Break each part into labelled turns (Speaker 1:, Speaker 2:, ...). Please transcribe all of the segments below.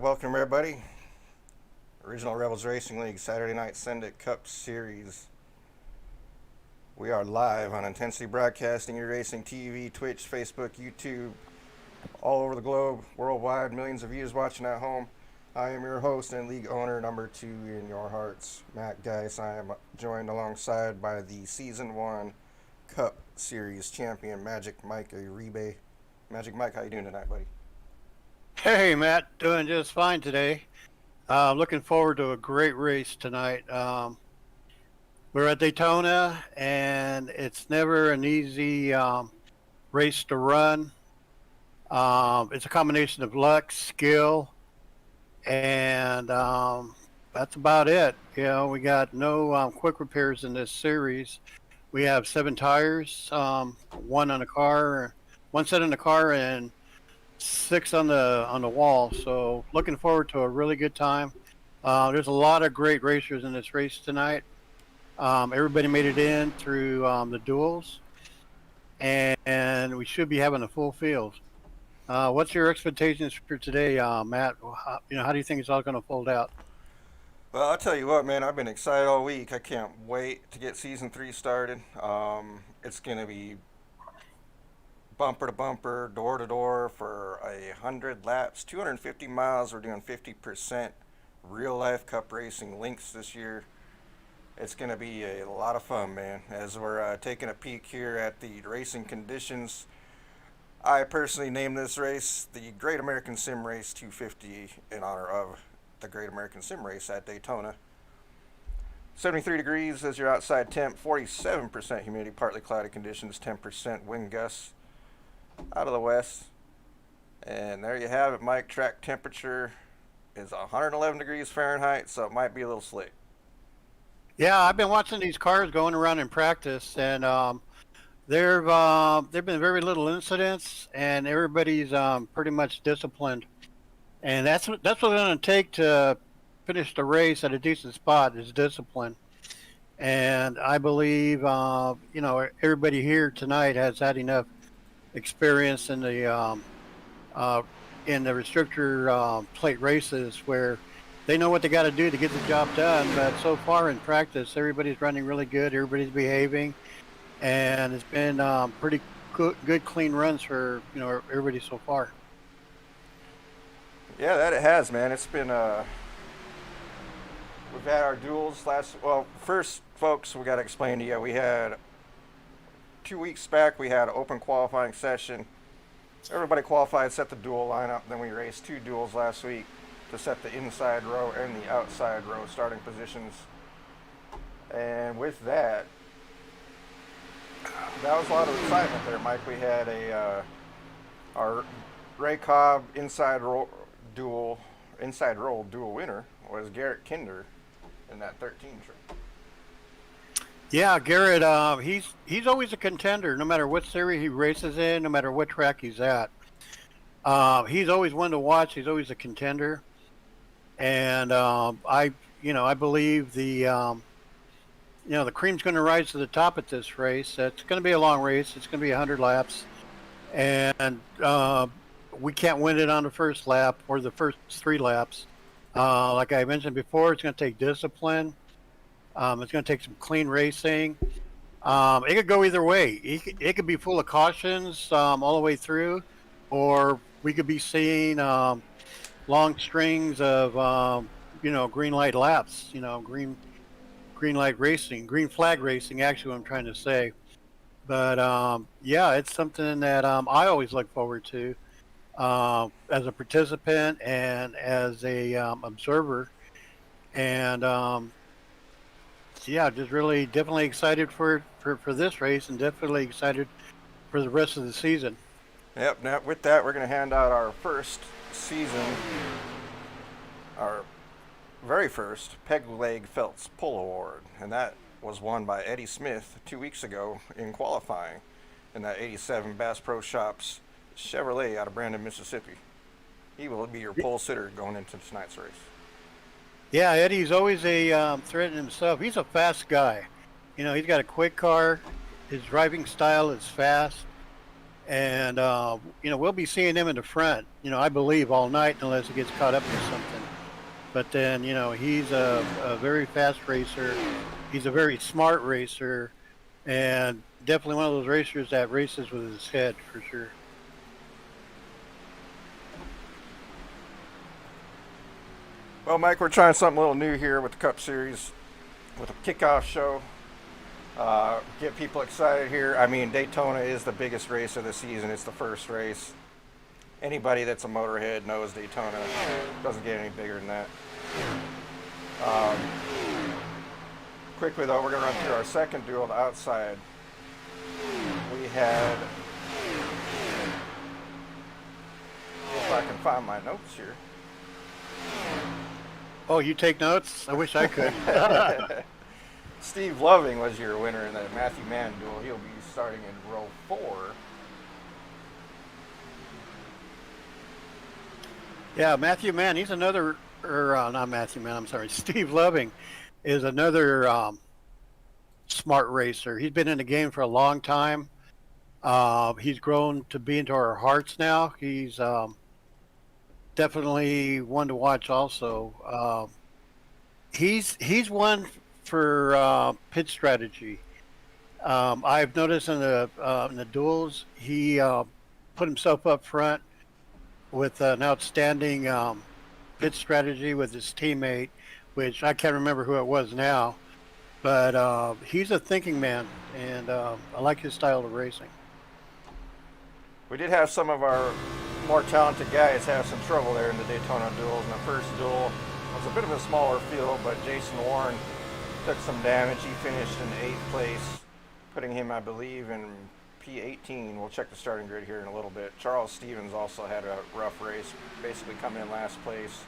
Speaker 1: Welcome everybody. Original Rebels Racing League Saturday Night Send-It Cup Series. We are live on Intensity Broadcasting, your racing TV, Twitch, Facebook, YouTube, all over the globe, worldwide, millions of viewers watching at home. I am your host and league owner, number 2 in your hearts, Matt Geis. I am joined alongside by the Season 1 Cup Series champion, Magic Mike Uribe. Magic Mike, how you doing tonight, buddy?
Speaker 2: Hey, Matt, doing just fine today. Looking forward to a great race tonight. We're at Daytona, and it's never an easy race to run. It's a combination of luck, skill, and that's about it. You know, we got no quick repairs in this series. We have 7 tires, one on the car, one set in the car, and 6 on the wall. So looking forward to a really good time. There's a lot of great racers in this race tonight. Everybody made it in through the duels, and we should be having a full field. What's your expectations for today, Matt? How do you think it's all going to fold out?
Speaker 1: Well, I'll tell you what, man, I've been excited all week. I can't wait to get Season 3 started. It's going to be bumper to bumper, door to door for 100 laps, 250 miles. We're doing 50% real life cup racing links this year. It's going to be a lot of fun, man. As we're taking a peek here at the racing conditions, I personally named this race the Great American Sim Race 250 in honor of the Great American Sim Race at Daytona. 73 degrees as your outside temp, 47% humidity, partly cloudy conditions, 10% wind gusts out of the west. And there you have it, Mike. Track temperature is 111 degrees Fahrenheit, so it might be a little slick.
Speaker 2: Yeah, I've been watching these cars going around in practice, and there've been very little incidents, and everybody's pretty much disciplined. And that's what it's going to take to finish the race at a decent spot, is discipline. And I believe everybody here tonight has had enough experience in the restrictor plate races where they know what they got to do to get the job done. But so far in practice, everybody's running really good. Everybody's behaving, and it's been pretty good, clean runs for everybody so far.
Speaker 1: Yeah, that it has, man. It's been we've had our duels first, folks, we got to explain to you. We had 2 weeks back, we had an open qualifying session. Everybody qualified, set the duel lineup. Then we raced 2 duels last week to set the inside row and the outside row starting positions. And with that, that was a lot of excitement there, Mike. We had our Ray Cobb inside roll duel winner was Garrett Kinder in that 13 trip.
Speaker 2: Yeah, Garrett, he's always a contender, no matter what series he races in, no matter what track he's at. He's always one to watch. He's always a contender, and I believe the cream's going to rise to the top at this race. It's going to be a long race. It's going to be 100 laps, and we can't win it on the first lap or the first 3 laps. Like I mentioned before, it's going to take discipline. It's going to take some clean racing. It could go either way. It could be full of cautions all the way through, or we could be seeing long strings of green light laps. Green light racing, green flag racing. Actually, what I'm trying to say. But yeah, it's something that I always look forward to as a participant and as a observer, and yeah, just really definitely excited for this race, and definitely excited for the rest of the season.
Speaker 1: Yep. Now with that, we're going to hand out our first season, our very first Peg Leg Felts Pull Award, and that was won by Eddie Smith 2 weeks ago in qualifying in that 87 Bass Pro Shops Chevrolet out of Brandon, Mississippi. He will be your pole sitter going into tonight's race.
Speaker 2: Yeah, Eddie's always a threat in himself. He's a fast guy. He's got a quick car. His driving style is fast. and we'll be seeing him in the front. I believe all night unless he gets caught up with something. But then he's a very fast racer. He's a very smart racer, and definitely one of those racers that races with his head for sure.
Speaker 1: Well, Mike, we're trying something a little new here with the Cup Series, with a kickoff show. Get people excited here. I mean, Daytona is the biggest race of the season. It's the first race. Anybody that's a motorhead knows Daytona doesn't get any bigger than that. Um, Quickly though, we're going to run through our second duel, the outside. We had, if I can find my notes here.
Speaker 2: Oh, you take notes? I wish I could.
Speaker 1: Steve Loving was your winner in the Matthew Mann duel. He'll be starting in row 4.
Speaker 2: Yeah, Matthew Mann. He's another, or not Matthew Mann. I'm sorry, Steve Loving is another smart racer. He's been in the game for a long time. He's grown to be into our hearts now. He's definitely one to watch. Also, he's one for pit strategy. I've noticed in the duels, he put himself up front with an outstanding pit strategy with his teammate, which I can't remember who it was now, but he's a thinking man, and I like his style of racing.
Speaker 1: We did have some of our more talented guys have some trouble there in the Daytona duels. In the first duel was a bit of a smaller field, but Jason Warren took some damage. He finished in 8th place, putting him, I believe, in P18. We'll check the starting grid here in a little bit. Charles Stevens also had a rough race, basically coming in last place.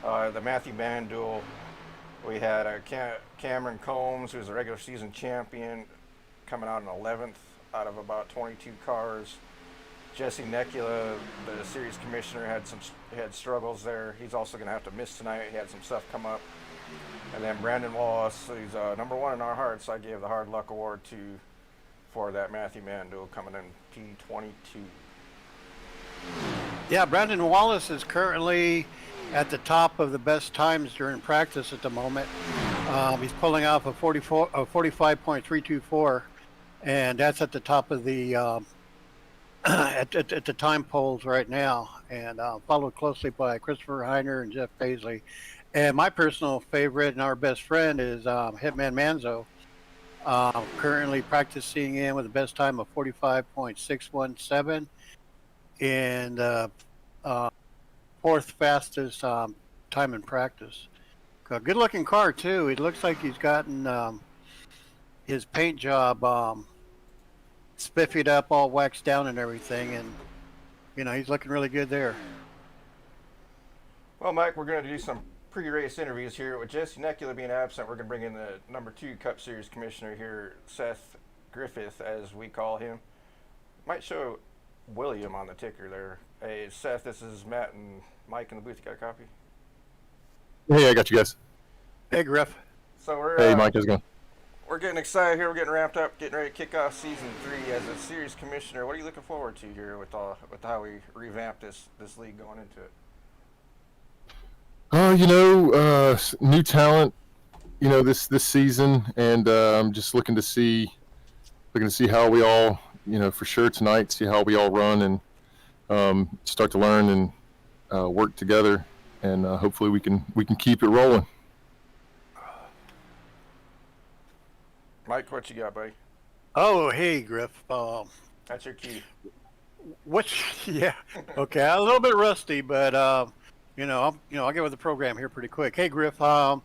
Speaker 1: The Matthew Mann duel, we had Cameron Combs, who was a regular season champion, coming out in 11th out of about 22 cars. Jesse Nekula, the series commissioner, had struggles there. He's also going to have to miss tonight. He had some stuff come up. And then Brandon Wallace, he's number 1 in our hearts. I gave the Hard Luck Award to for that Matthew Mann duel coming in P22.
Speaker 2: Yeah, Brandon Wallace is currently at the top of the best times during practice at the moment. He's pulling off a 45.324, and that's at the top of the at the time polls right now, and followed closely by Christopher Heiner and Jeff Paisley. And my personal favorite and our best friend is Hitman Manzo, currently practicing in with the best time of 45.617 and fourth fastest time in practice. A good looking car too. It looks like he's gotten his paint job spiffied up, all waxed down and everything, and he's looking really good there.
Speaker 1: Well, Mike, we're going to do some pre-race interviews here. With Jesse Nekula being absent, we're going to bring in the number 2 Cup Series commissioner here, Seth Griffith, as we call him. Might show William on the ticker there. Hey, Seth, this is Matt and Mike in the booth. You got a copy?
Speaker 3: Hey, I got you guys.
Speaker 2: Hey, Griff.
Speaker 1: So we're
Speaker 3: Hey, Mike, how's it going?
Speaker 1: we're getting excited here. We're getting ramped up, getting ready to kick off season 3 as a series commissioner. What are you looking forward to here with how we revamp this league going into it?
Speaker 3: New talent, this season, and I'm just looking to see how we all, for sure tonight, see how we all run and start to learn and work together, and hopefully we can keep it rolling.
Speaker 1: Mike, what you got, buddy?
Speaker 2: Oh, hey, Griff.
Speaker 1: That's your key.
Speaker 2: Yeah. Okay, I'm a little bit rusty, but I'll get with the program here pretty quick. Hey, Griff. Do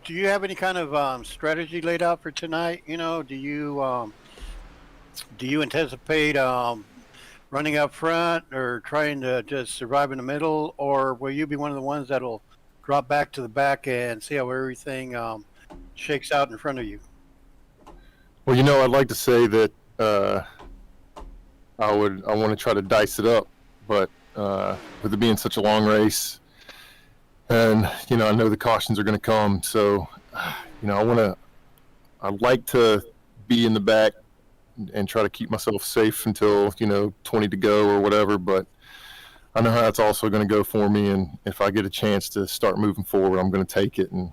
Speaker 2: you have any kind of strategy laid out for tonight? Do you anticipate running up front or trying to just survive in the middle, or will you be one of the ones that'll drop back to the back and see how everything shakes out in front of you?
Speaker 3: Well, I'd like to say that I want to try to dice it up, but with it being such a long race, and I know the cautions are going to come, so I'd like to be in the back and try to keep myself safe until 20 to go or whatever. But I know how that's also going to go for me, and if I get a chance to start moving forward, I'm going to take it and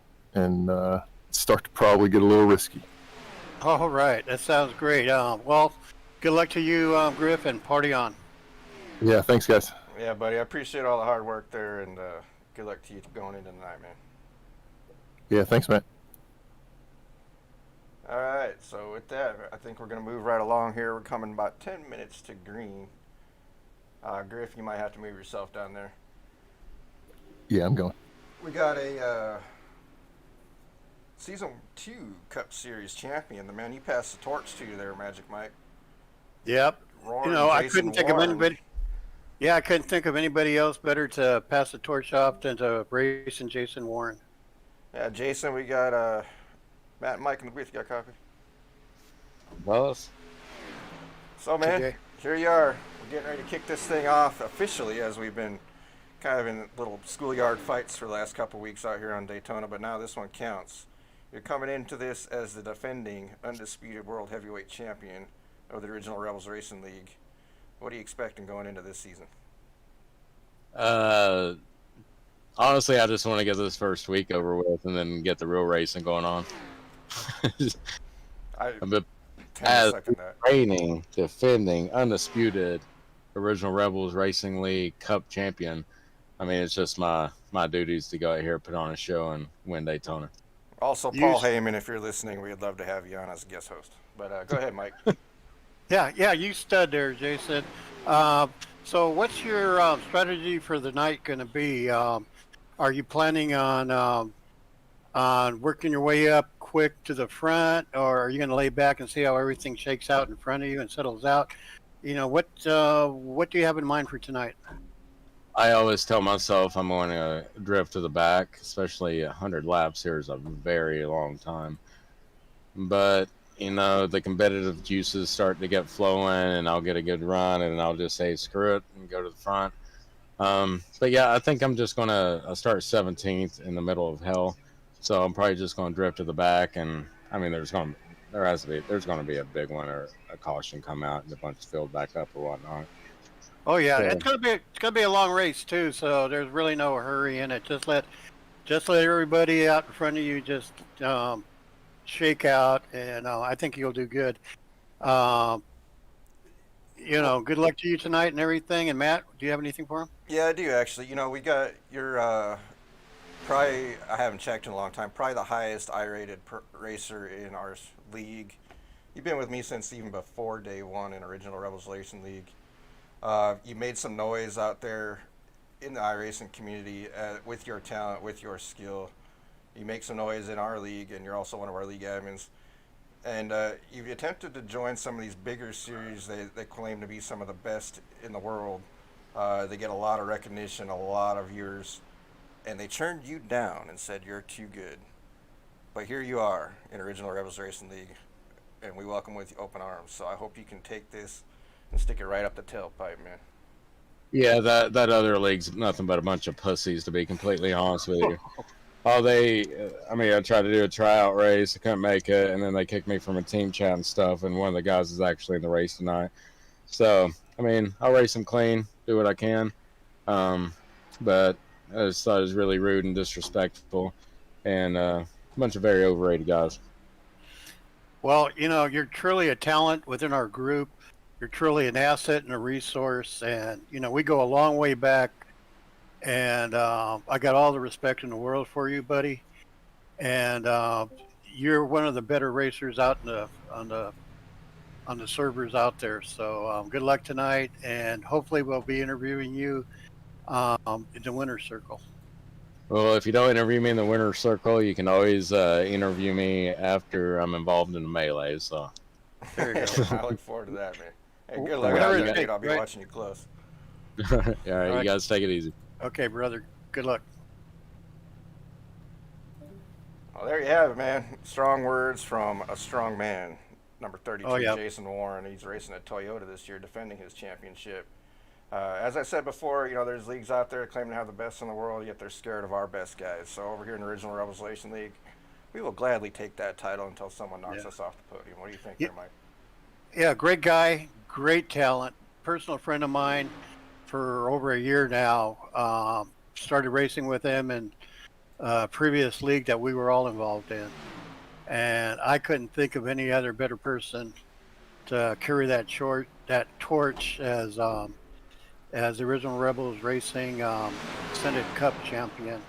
Speaker 3: start to probably get a little risky.
Speaker 2: All right, that sounds great. Well, good luck to you, Griff, and party on.
Speaker 3: Yeah, thanks, guys.
Speaker 1: Yeah, buddy. I appreciate all the hard work there, and good luck to you going into tonight, man.
Speaker 3: Yeah, thanks, Matt.
Speaker 1: All right. So with that, I think we're gonna move right along here. We're coming about 10 minutes to green. Griff, you might have to move yourself down there.
Speaker 3: Yeah, I'm going.
Speaker 1: We got a Season 2 Cup Series champion. The man you passed the torch to there, Magic Mike.
Speaker 2: Yep.
Speaker 1: Roaring
Speaker 2: I
Speaker 1: Jason
Speaker 2: couldn't think of
Speaker 1: Warren.
Speaker 2: anybody. Yeah, I couldn't think of anybody else better to pass the torch off than to racing Jason Warren.
Speaker 1: Yeah, Jason, we got Matt and Mike in the booth. You got a copy?
Speaker 4: Boss.
Speaker 1: So, man,
Speaker 2: TJ.
Speaker 1: here you are. We're getting ready to kick this thing off officially, as we've been kind of in little schoolyard fights for the last couple of weeks out here on Daytona, but now this one counts. You're coming into this as the defending, undisputed world heavyweight champion of the original Rebels Racing League. What are you expecting going into this season?
Speaker 4: Honestly, I just want to get this first week over with and then get the real racing going on.
Speaker 1: I
Speaker 4: I'm a
Speaker 1: tend to
Speaker 4: as
Speaker 1: second that.
Speaker 4: reigning, defending, undisputed original Rebels Racing League Cup champion. I mean, it's just my duties to go out here, put on a show, and win Daytona.
Speaker 1: Also,
Speaker 2: You
Speaker 1: Paul
Speaker 2: s-
Speaker 1: Heyman, if you're listening, we'd love to have you on as a guest host. But go ahead, Mike.
Speaker 2: Yeah, you stud there, Jason. So what's your strategy for the night going to be? Are you planning on working your way up quick to the front, or are you going to lay back and see how everything shakes out in front of you and settles out? What do you have in mind for tonight?
Speaker 4: I always tell myself I'm going to drift to the back, especially 100 laps here is a very long time. But, the competitive juices start to get flowing, and I'll get a good run, and I'll just say screw it and go to the front. But yeah, I think I'm just going to start 17th in the middle of hell. So I'm probably just going to drift to the back, and I mean, there's going to be a big one or a caution come out and the bunch filled back up or whatnot.
Speaker 2: Oh yeah,
Speaker 4: So-
Speaker 2: it's gonna be a long race too, so there's really no hurry in it. Just let everybody out in front of you just shake out, and I think you'll do good. Good luck to you tonight and everything. And Matt, do you have anything for him?
Speaker 1: Yeah, I do actually. We got your probably, I haven't checked in a long time, probably the highest I-rated racer in our league. You've been with me since even before day one in Original Rebels Racing League. You made some noise out there in the iRacing community with your talent, with your skill. You make some noise in our league, and you're also one of our league admins. And you've attempted to join some of these bigger series. They claim to be some of the best in the world. They get a lot of recognition, a lot of viewers. And they turned you down and said you're too good. But here you are in Original Rebels Racing League, and we welcome with open arms. So I hope you can take this and stick it right up the tailpipe, man.
Speaker 4: Yeah, that other league's nothing but a bunch of pussies, to be completely honest with you. I tried to do a tryout race, I couldn't make it, and then they kicked me from a team chat and stuff, and one of the guys is actually in the race tonight. So, I'll race them clean, do what I can. But I just thought it was really rude and disrespectful, and a bunch of very overrated guys.
Speaker 2: Well, you're truly a talent within our group. You're truly an asset and a resource, and we go a long way back. And I got all the respect in the world for you, buddy. And you're one of the better racers out on the servers out there. So good luck tonight, and hopefully we'll be interviewing you in the winner's circle.
Speaker 4: Well, if you don't interview me in the winner's circle, you can always interview me after I'm involved in the melee. So
Speaker 2: There you go.
Speaker 1: I look forward to that, man. Hey, good luck
Speaker 2: Whatever
Speaker 1: out
Speaker 2: it
Speaker 1: there, dude.
Speaker 2: takes,
Speaker 1: I'll be
Speaker 2: right?
Speaker 1: watching you close.
Speaker 4: all right,
Speaker 2: right.
Speaker 4: you guys take it easy.
Speaker 2: Okay, brother. Good luck.
Speaker 1: Well, there you have it, man. Strong words from a strong man. Number 32,
Speaker 2: Oh, yeah.
Speaker 1: Jason Warren. He's racing at Toyota this year, defending his championship. As I said before, there's leagues out there claiming to have the best in the world, yet they're scared of our best guys. So over here in the Original Rebels Racing League, we will gladly take that title until someone knocks
Speaker 2: Yeah.
Speaker 1: us off the podium. What do you think
Speaker 2: Yeah.
Speaker 1: there, Mike?
Speaker 2: Yeah, great guy, great talent, personal friend of mine for over a year now. Started racing with him in previous league that we were all involved in, and I couldn't think of any other better person to carry that torch as the original Rebels Racing Ascended Cup champion.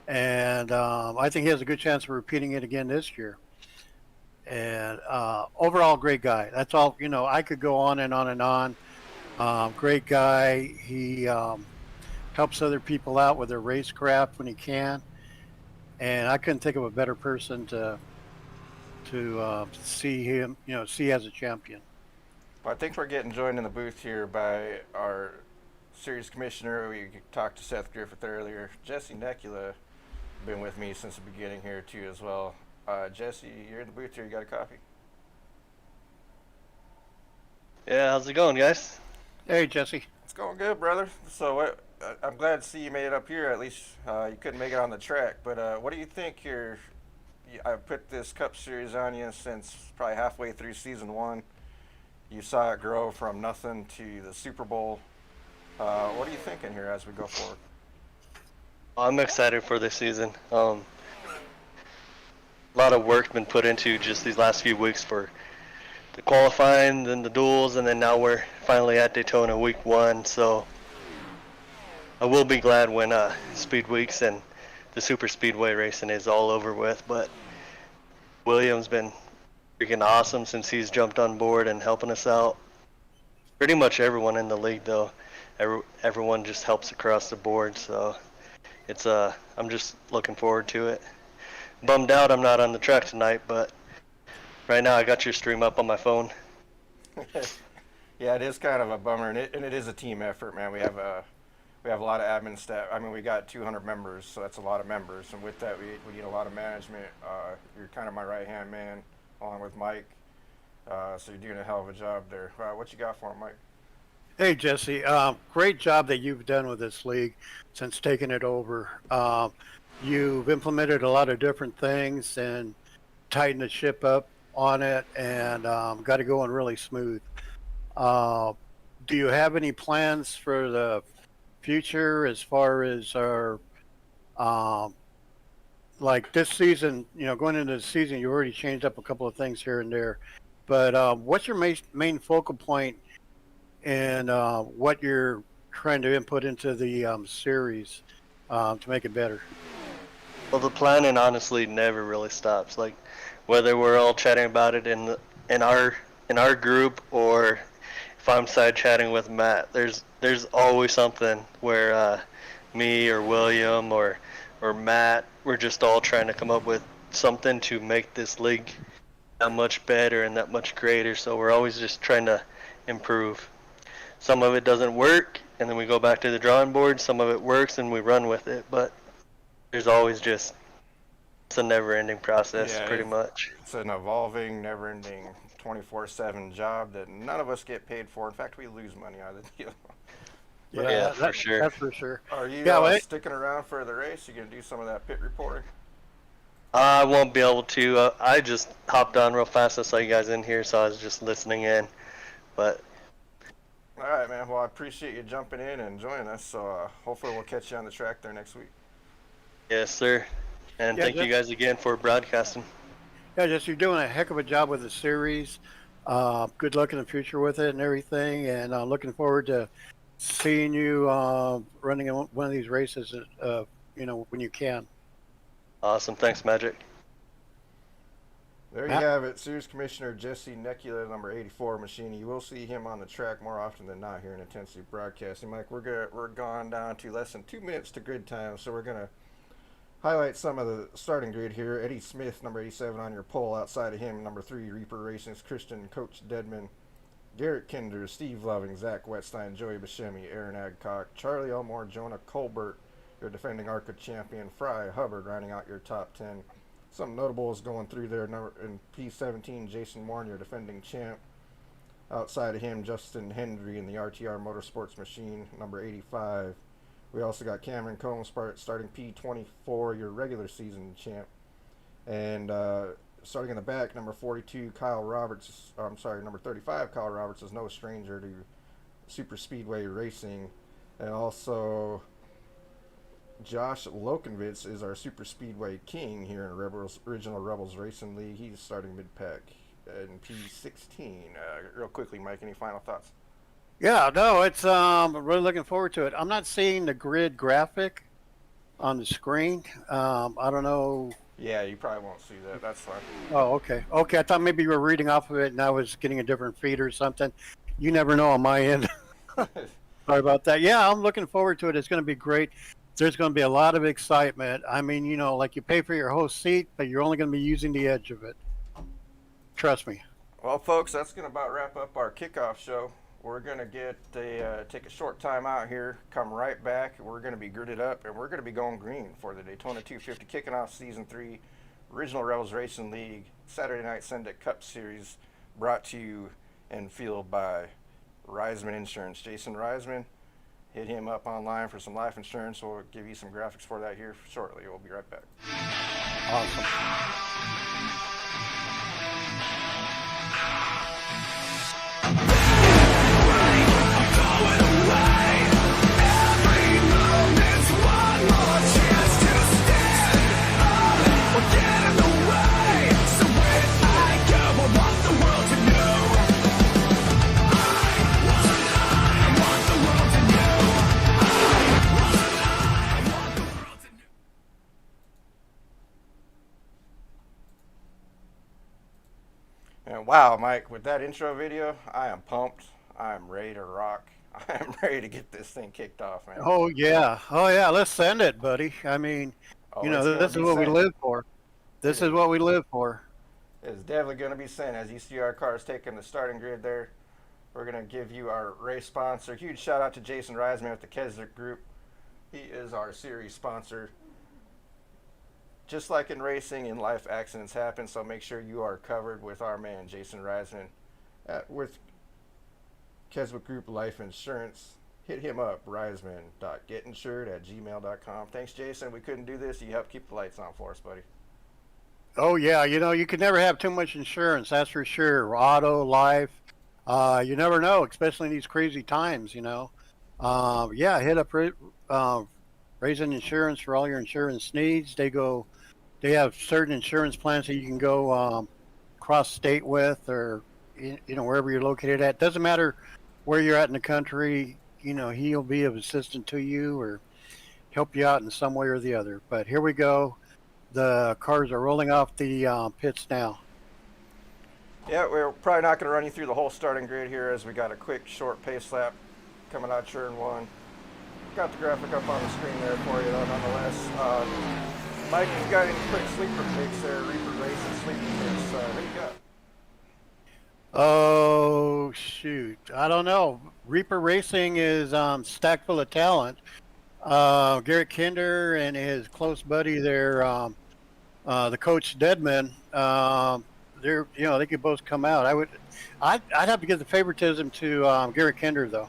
Speaker 2: And I think he has a good chance of repeating it again this year. And overall, great guy. That's all. I could go on and on and on. Great guy. He helps other people out with their racecraft when he can. And I couldn't think of a better person to see him, see as a champion.
Speaker 1: Well, I think we're getting joined in the booth here by our series commissioner. We talked to Seth Griffith earlier. Jesse Necula been with me since the beginning here too as well. Jesse, you're in the booth here. You got a copy?
Speaker 5: Yeah, how's it going, guys?
Speaker 2: Hey, Jesse.
Speaker 1: It's going good, brother. So I'm glad to see you made it up here. At least you couldn't make it on the track. But what do you think? I put this Cup Series on you since probably halfway through season one. You saw it grow from nothing to the Super Bowl. What are you thinking here as we go forward?
Speaker 5: I'm excited for this season. A lot of work been put into just these last few weeks for the qualifying, then the duels, and then now we're finally at Daytona week 1. So I will be glad when Speed Weeks and the Super Speedway racing is all over with. But William's been freaking awesome since he's jumped on board and helping us out. Pretty much everyone in the league, though. Everyone just helps across the board. So it's I'm just looking forward to it. Bummed out I'm not on the track tonight, but right now I got your stream up on my phone.
Speaker 1: Yeah, it is kind of a bummer, and it is a team effort, man. We have a lot of admin staff. I mean, we got 200 members, so that's a lot of members, and with that, we need a lot of management. You're kind of my right hand man, along with Mike. So you're doing a hell of a job there. What you got for him, Mike?
Speaker 2: Hey, Jesse. Great job that you've done with this league since taking it over. You've implemented a lot of different things and tightened the ship up on it and got it going really smooth. Do you have any plans for the future as far as our like this season? Going into the season, you already changed up a couple of things here and there, but what's your main focal point in what you're trying to input into the series to make it better?
Speaker 5: Well, the planning honestly never really stops. Like whether we're all chatting about it in our group or if I'm side chatting with Matt, there's always something where me or William or Matt, we're just all trying to come up with something to make this league that much better and that much greater. So we're always just trying to improve. Some of it doesn't work, and then we go back to the drawing board. Some of it works, and we run with it. But there's always it's a never-ending process,
Speaker 1: Yeah,
Speaker 5: pretty much.
Speaker 1: it's an evolving, never-ending, 24/7 job that none of us get paid for. In fact, we lose money out of the deal.
Speaker 5: Yeah, for sure.
Speaker 2: That's for sure.
Speaker 1: Are you
Speaker 2: Yeah,
Speaker 1: sticking around for the race? You gonna do some of that pit reporting?
Speaker 5: I won't be able to. I just hopped on real fast. I saw you guys in here, so I was just listening in. But
Speaker 1: All right, man. Well, I appreciate you jumping in and joining us. So hopefully we'll catch you on the track there next week.
Speaker 5: yes, sir. And
Speaker 2: Yeah,
Speaker 5: thank you guys again for broadcasting.
Speaker 2: yeah, just you're doing a heck of a job with the series. Good luck in the future with it and everything, and looking forward to seeing you running in one of these races. When you can.
Speaker 5: Awesome. Thanks, Magic.
Speaker 1: There you
Speaker 2: Matt?
Speaker 1: have it. Series Commissioner Jesse Necula, number 84 machine. You will see him on the track more often than not here in Intensity Broadcasting. Mike, we're gone down to less than 2 minutes to grid time, so we're gonna highlight some of the starting grid here. Eddie Smith, number 87 on your pole. Outside of him, number 3, Reaper Racing's Christian Coach Deadman, Garrett Kinder, Steve Loving, Zach Wetstein, Joey Buscemi, Aaron Adcock, Charlie Elmore, Jonah Colbert, your defending ARCA champion, Fry Hubbard, rounding out your top 10. Some notables going through there. In P17, Jason Warren, your defending champ. Outside of him, Justin Hendry in the RTR Motorsports machine, number 85. We also got Cameron Combs starting P24, your regular season champ. And starting in the back, number 42, Kyle Roberts. I'm sorry, number 35, Kyle Roberts is no stranger to super speedway racing, and also Josh Lokenvitz is our super speedway king here in Original Rebels Racing League. He's starting mid-pack in P16. Real quickly, Mike, any final thoughts?
Speaker 2: Yeah, no, it's really looking forward to it. I'm not seeing the grid graphic on the screen. I don't know.
Speaker 1: Yeah, you probably won't see that. That's fine.
Speaker 2: Oh, okay. Okay, I thought maybe you were reading off of it and I was getting a different feed or something. You never know on my end. Sorry about that. Yeah, I'm looking forward to it. It's going to be great. There's going to be a lot of excitement. I mean, you know, like you pay for your host seat, but you're only going to be using the edge of it. Trust me.
Speaker 1: Well, folks, that's going to about wrap up our kickoff show. We're going to take a short time out here, come right back. We're going to be girded up, and we're going to be going green for the Daytona 250, kicking off Season 3, Original Rebels Racing League, Saturday Night Sunday Cup Series, brought to you and fueled by Reisman Insurance. Jason Reisman, hit him up online for some life insurance. We'll give you some graphics for that here shortly. We'll be right back.
Speaker 2: Awesome.
Speaker 1: And wow, Mike, with that intro video, I am pumped. I am ready to rock. I am ready to get this thing kicked off, man.
Speaker 2: Oh, yeah. Oh, yeah. Let's send it, buddy. I mean,
Speaker 1: Oh,
Speaker 2: you
Speaker 1: it's
Speaker 2: know,
Speaker 1: gonna
Speaker 2: this is
Speaker 1: be
Speaker 2: what we
Speaker 1: sent.
Speaker 2: live for. This is what we live for.
Speaker 1: It's definitely going to be sent. As you see our cars taking the starting grid there, we're going to give you our race sponsor. Huge shout out to Jason Reisman with the Keswick Group. He is our series sponsor. Just like in racing, in life, accidents happen, so make sure you are covered with our man, Jason Reisman, with Keswick Group Life Insurance. Hit him up, reisman.getinsured@gmail.com. Thanks, Jason. We couldn't do this. You helped keep the lights on for us, buddy.
Speaker 2: Oh, yeah. You know, you can never have too much insurance. That's for sure. Auto, life. You never know, especially in these crazy times, you know. Yeah, hit up Raising Insurance for all your insurance needs. They have certain insurance plans that you can go cross state with, or you know, wherever you're located at. Doesn't matter where you're at in the country. You know, he'll be of assistance to you or help you out in some way or the other. But here we go. The cars are rolling off the pits now.
Speaker 1: Yeah, we're probably not going to run you through the whole starting grid here, as we got a quick short pace lap coming out turn one. Got the graphic up on the screen there for you, though, nonetheless. Mike, you got any quick sleeper picks there? Reaper Racing sleeper picks. What do you got?
Speaker 2: Oh, shoot. I don't know. Reaper Racing is stacked full of talent. Garrett Kinder and his close buddy there, the coach Deadman, they're, you know, they could both come out. I'd have to give the favoritism to Garrett Kinder, though.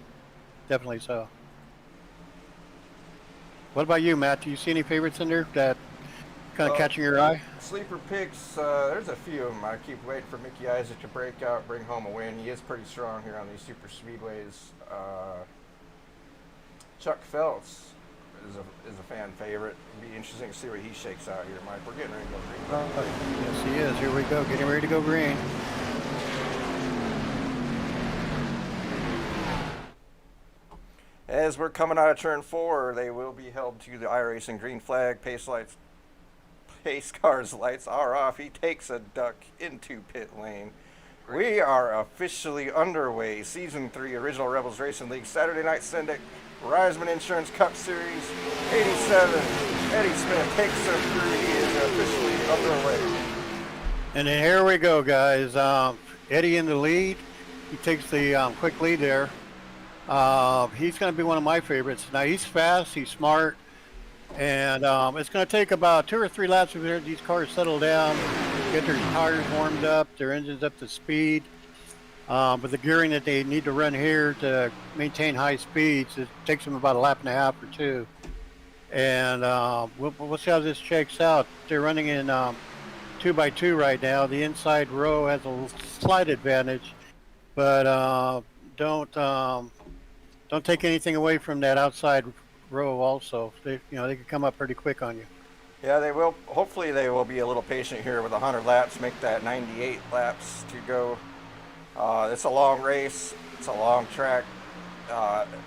Speaker 2: Definitely so. What about you, Matt? Do you see any favorites in there that kind of catching your eye?
Speaker 1: Sleeper picks, there's a few of them. I keep waiting for Mickey Isaac to break out, bring home a win. He is pretty strong here on these super speedways. Chuck Phelps is a fan favorite. It'll be interesting to see what he shakes out here, Mike. We're getting ready to go green.
Speaker 2: Yes, he is. Here we go. Getting ready to go green.
Speaker 1: As we're coming out of turn 4, they will be held to the iRacing green flag. Pace car's lights are off. He takes a duck into pit lane. We are officially underway. Season 3, Original Rebels Racing League, Saturday Night Sunday, Reisman Insurance Cup Series, 87. Eddie Smith takes us through. He is officially underway.
Speaker 2: And then here we go, guys. Eddie in the lead. He takes the quick lead there. He's going to be one of my favorites. Now, he's fast. He's smart. And it's going to take about 2 or 3 laps before these cars settle down, get their tires warmed up, their engines up to speed. But the gearing that they need to run here to maintain high speeds, it takes them about a lap and a half or 2. And we'll see how this shakes out. They're running in 2x2 right now. The inside row has a slight advantage, but don't take anything away from that outside row. Also, they could come up pretty quick on you.
Speaker 1: Yeah, they will. Hopefully, they will be a little patient here with 100 laps. Make that 98 laps to go. It's a long race. It's a long track.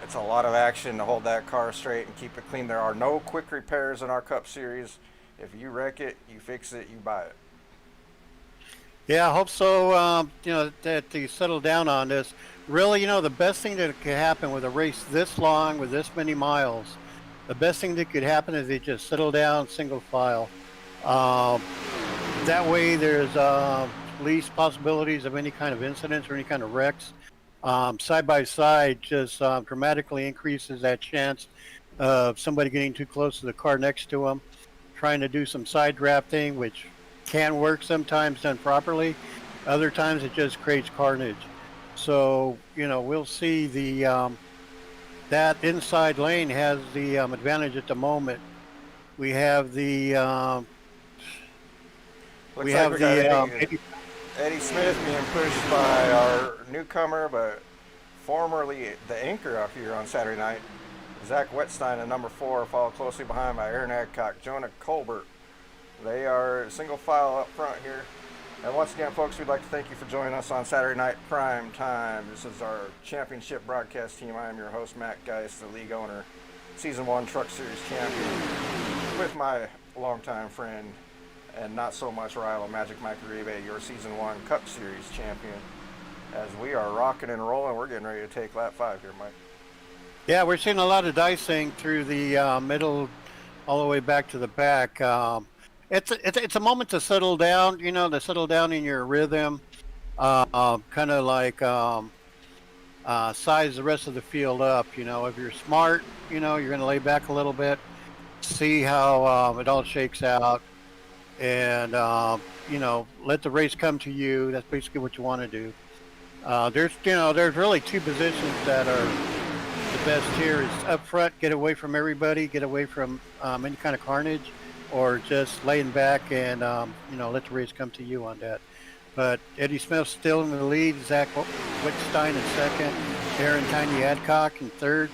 Speaker 1: It's a lot of action to hold that car straight and keep it clean. There are no quick repairs in our Cup Series. If you wreck it, you fix it, you buy it.
Speaker 2: Yeah, I hope so. That you settle down on this. Really, the best thing that could happen with a race this long, with this many miles, the best thing that could happen is they just settle down single file. That way, there's least possibilities of any kind of incidents or any kind of wrecks. Side by side just dramatically increases that chance of somebody getting too close to the car next to them, trying to do some side drafting, which can work sometimes done properly. Other times it just creates carnage. So, we'll see that inside lane has the advantage at the moment. We have the
Speaker 1: Looks like we got Eddie Smith being pushed by our newcomer, but formerly the anchor out here on Saturday night, Zach Wetstein at number 4, followed closely behind by Aaron Adcock, Jonah Colbert. They are single file up front here. And once again, folks, we'd like to thank you for joining us on Saturday Night Prime Time. This is our championship broadcast team. I am your host, Matt Geist, the league owner, Season 1 Truck Series champion, with my longtime friend and not so much rival, Magic Mike Uribe, your Season 1 Cup Series champion. As we are rocking and rolling, we're getting ready to take lap 5 here, Mike.
Speaker 2: Yeah, we're seeing a lot of dicing through the middle all the way back to the back. It's a moment to settle down, to settle down in your rhythm, kind of like size the rest of the field up. If you're smart, you're going to lay back a little bit, see how it all shakes out, and let the race come to you. That's basically what you want to do. There's really two positions that are the best here. Is up front, get away from everybody, get away from any kind of carnage, or just laying back and let the race come to you on that. But Eddie Smith's still in the lead, Zach Wittstein in second, Aaron Tiny Adcock in third,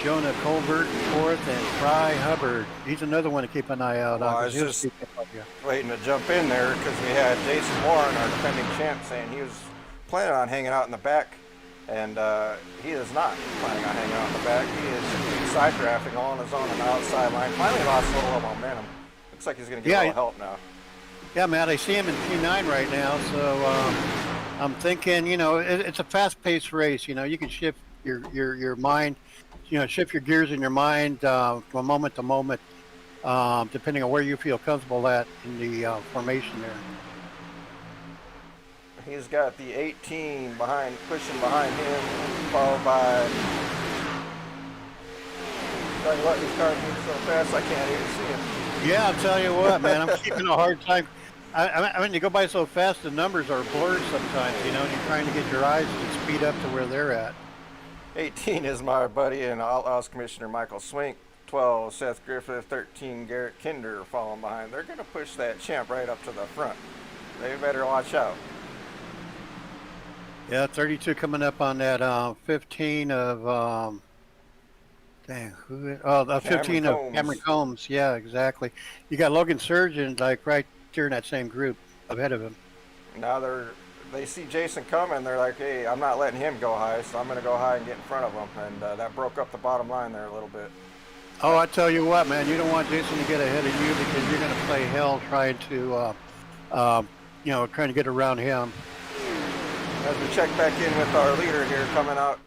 Speaker 2: Jonah Colbert in fourth, and Fry Hubbard. He's another one to keep an eye out on.
Speaker 1: I was just waiting to jump in there because we had Jason Warren, our defending champ, saying he was planning on hanging out in the back, and he is not planning on hanging out in the back. He is side drafting all on his own on the outside line. Finally lost a little momentum. Looks like he's going to get a little help now.
Speaker 2: Yeah, Matt, I see him in P9 right now, so I'm thinking, it's a fast-paced race. You can shift your mind, shift your gears in your mind from moment to moment, depending on where you feel comfortable at in the formation there.
Speaker 1: He's got the 18 pushing behind him, followed by. Tell you what, these cars move so fast I can't even see him.
Speaker 2: Yeah, I'll tell you what, man, I'm keeping a hard time. I mean, you go by so fast, the numbers are blurred sometimes, and you're trying to get your eyes to speed up to where they're at.
Speaker 1: 18 is my buddy and Outlaws Commissioner Michael Swink. 12, Seth Griffith. 13, Garrett Kinder following behind. They're going to push that champ right up to the front. They better watch out.
Speaker 2: Yeah, 32 coming up on that 15 of, 15 of Cameron Combs. Yeah, exactly. You got Logan Surgeon, right there in that same group ahead of him.
Speaker 1: Now they see Jason coming. They're like, hey, I'm not letting him go high, so I'm going to go high and get in front of him. And that broke up the bottom line there a little bit.
Speaker 2: Oh, I tell you what, man, you don't want Jason to get ahead of you because you're going to play hell trying to get around him.
Speaker 1: As we check back in with our leader here coming out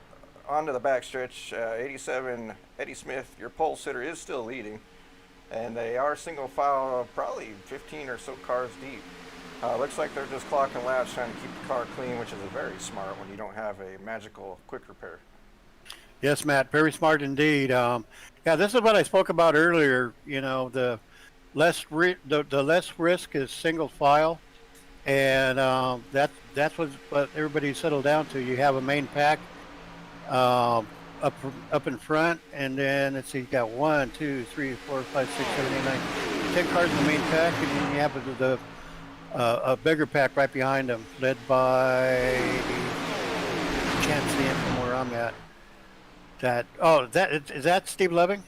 Speaker 1: onto the backstretch, 87, Eddie Smith, your pole sitter, is still leading. And they are single file, probably 15 or so cars deep. Looks like they're just clocking laps, trying to keep the car clean, which is very smart when you don't have a magical quick repair.
Speaker 2: Yes, Matt, very smart indeed. This is what I spoke about earlier. The less risk is single file, and that's what everybody settled down to. You have a main pack up in front, and then let's see, you got 1, 2, 3, 4, 5, 6, 7, 8, 9, 10 cars in the main pack, and then you have a bigger pack right behind him, led by, can't see him from where I'm at. Is that Steve Loving?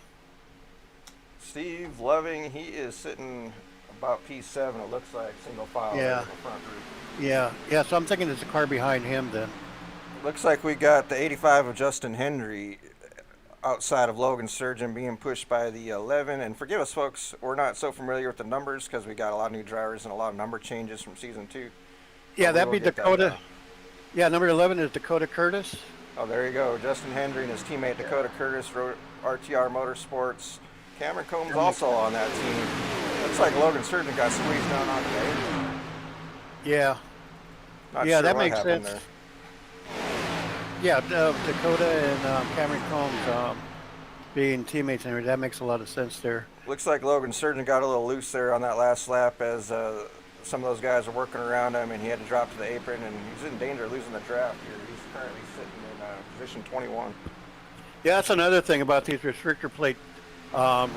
Speaker 1: Steve Loving, he is sitting about P7. It looks like single file there
Speaker 2: Yeah,
Speaker 1: in the front group.
Speaker 2: yeah. So I'm thinking it's a car behind him then.
Speaker 1: Looks like we got the 85 of Justin Hendry outside of Logan Surgeon being pushed by the 11. And forgive us, folks, we're not so familiar with the numbers because we got a lot of new drivers and a lot of number changes from season 2.
Speaker 2: Yeah,
Speaker 1: But we
Speaker 2: that'd
Speaker 1: will
Speaker 2: be
Speaker 1: get that
Speaker 2: Dakota.
Speaker 1: down.
Speaker 2: Yeah, number 11 is Dakota Curtis.
Speaker 1: Oh, there you go. Justin Hendry and his teammate Dakota Curtis wrote RTR Motorsports. Cameron Combs also on that team. Looks like Logan Surgeon got squeezed down onto the 8.
Speaker 2: Yeah,
Speaker 1: Not
Speaker 2: yeah,
Speaker 1: sure
Speaker 2: that
Speaker 1: what
Speaker 2: makes
Speaker 1: happened
Speaker 2: sense.
Speaker 1: there.
Speaker 2: Yeah, Dakota and Cameron Combs being teammates and everything, that makes a lot of sense there.
Speaker 1: Looks like Logan Surgeon got a little loose there on that last lap as some of those guys are working around him and he had to drop to the apron and he's in danger of losing the draft here. He's currently sitting in position 21.
Speaker 2: Yeah, that's another thing about these restrictor plate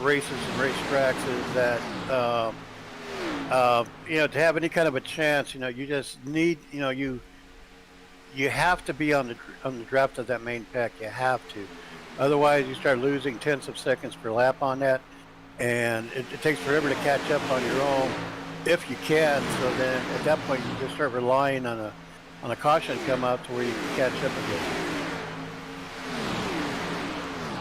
Speaker 2: races and racetracks is that to have any kind of a chance, you just need, you have to be on the draft of that main pack. You have to, otherwise you start losing tenths of seconds per lap on that, and it takes forever to catch up on your own if you can. So then at that point you just start relying on a caution to come out to where you can catch up again.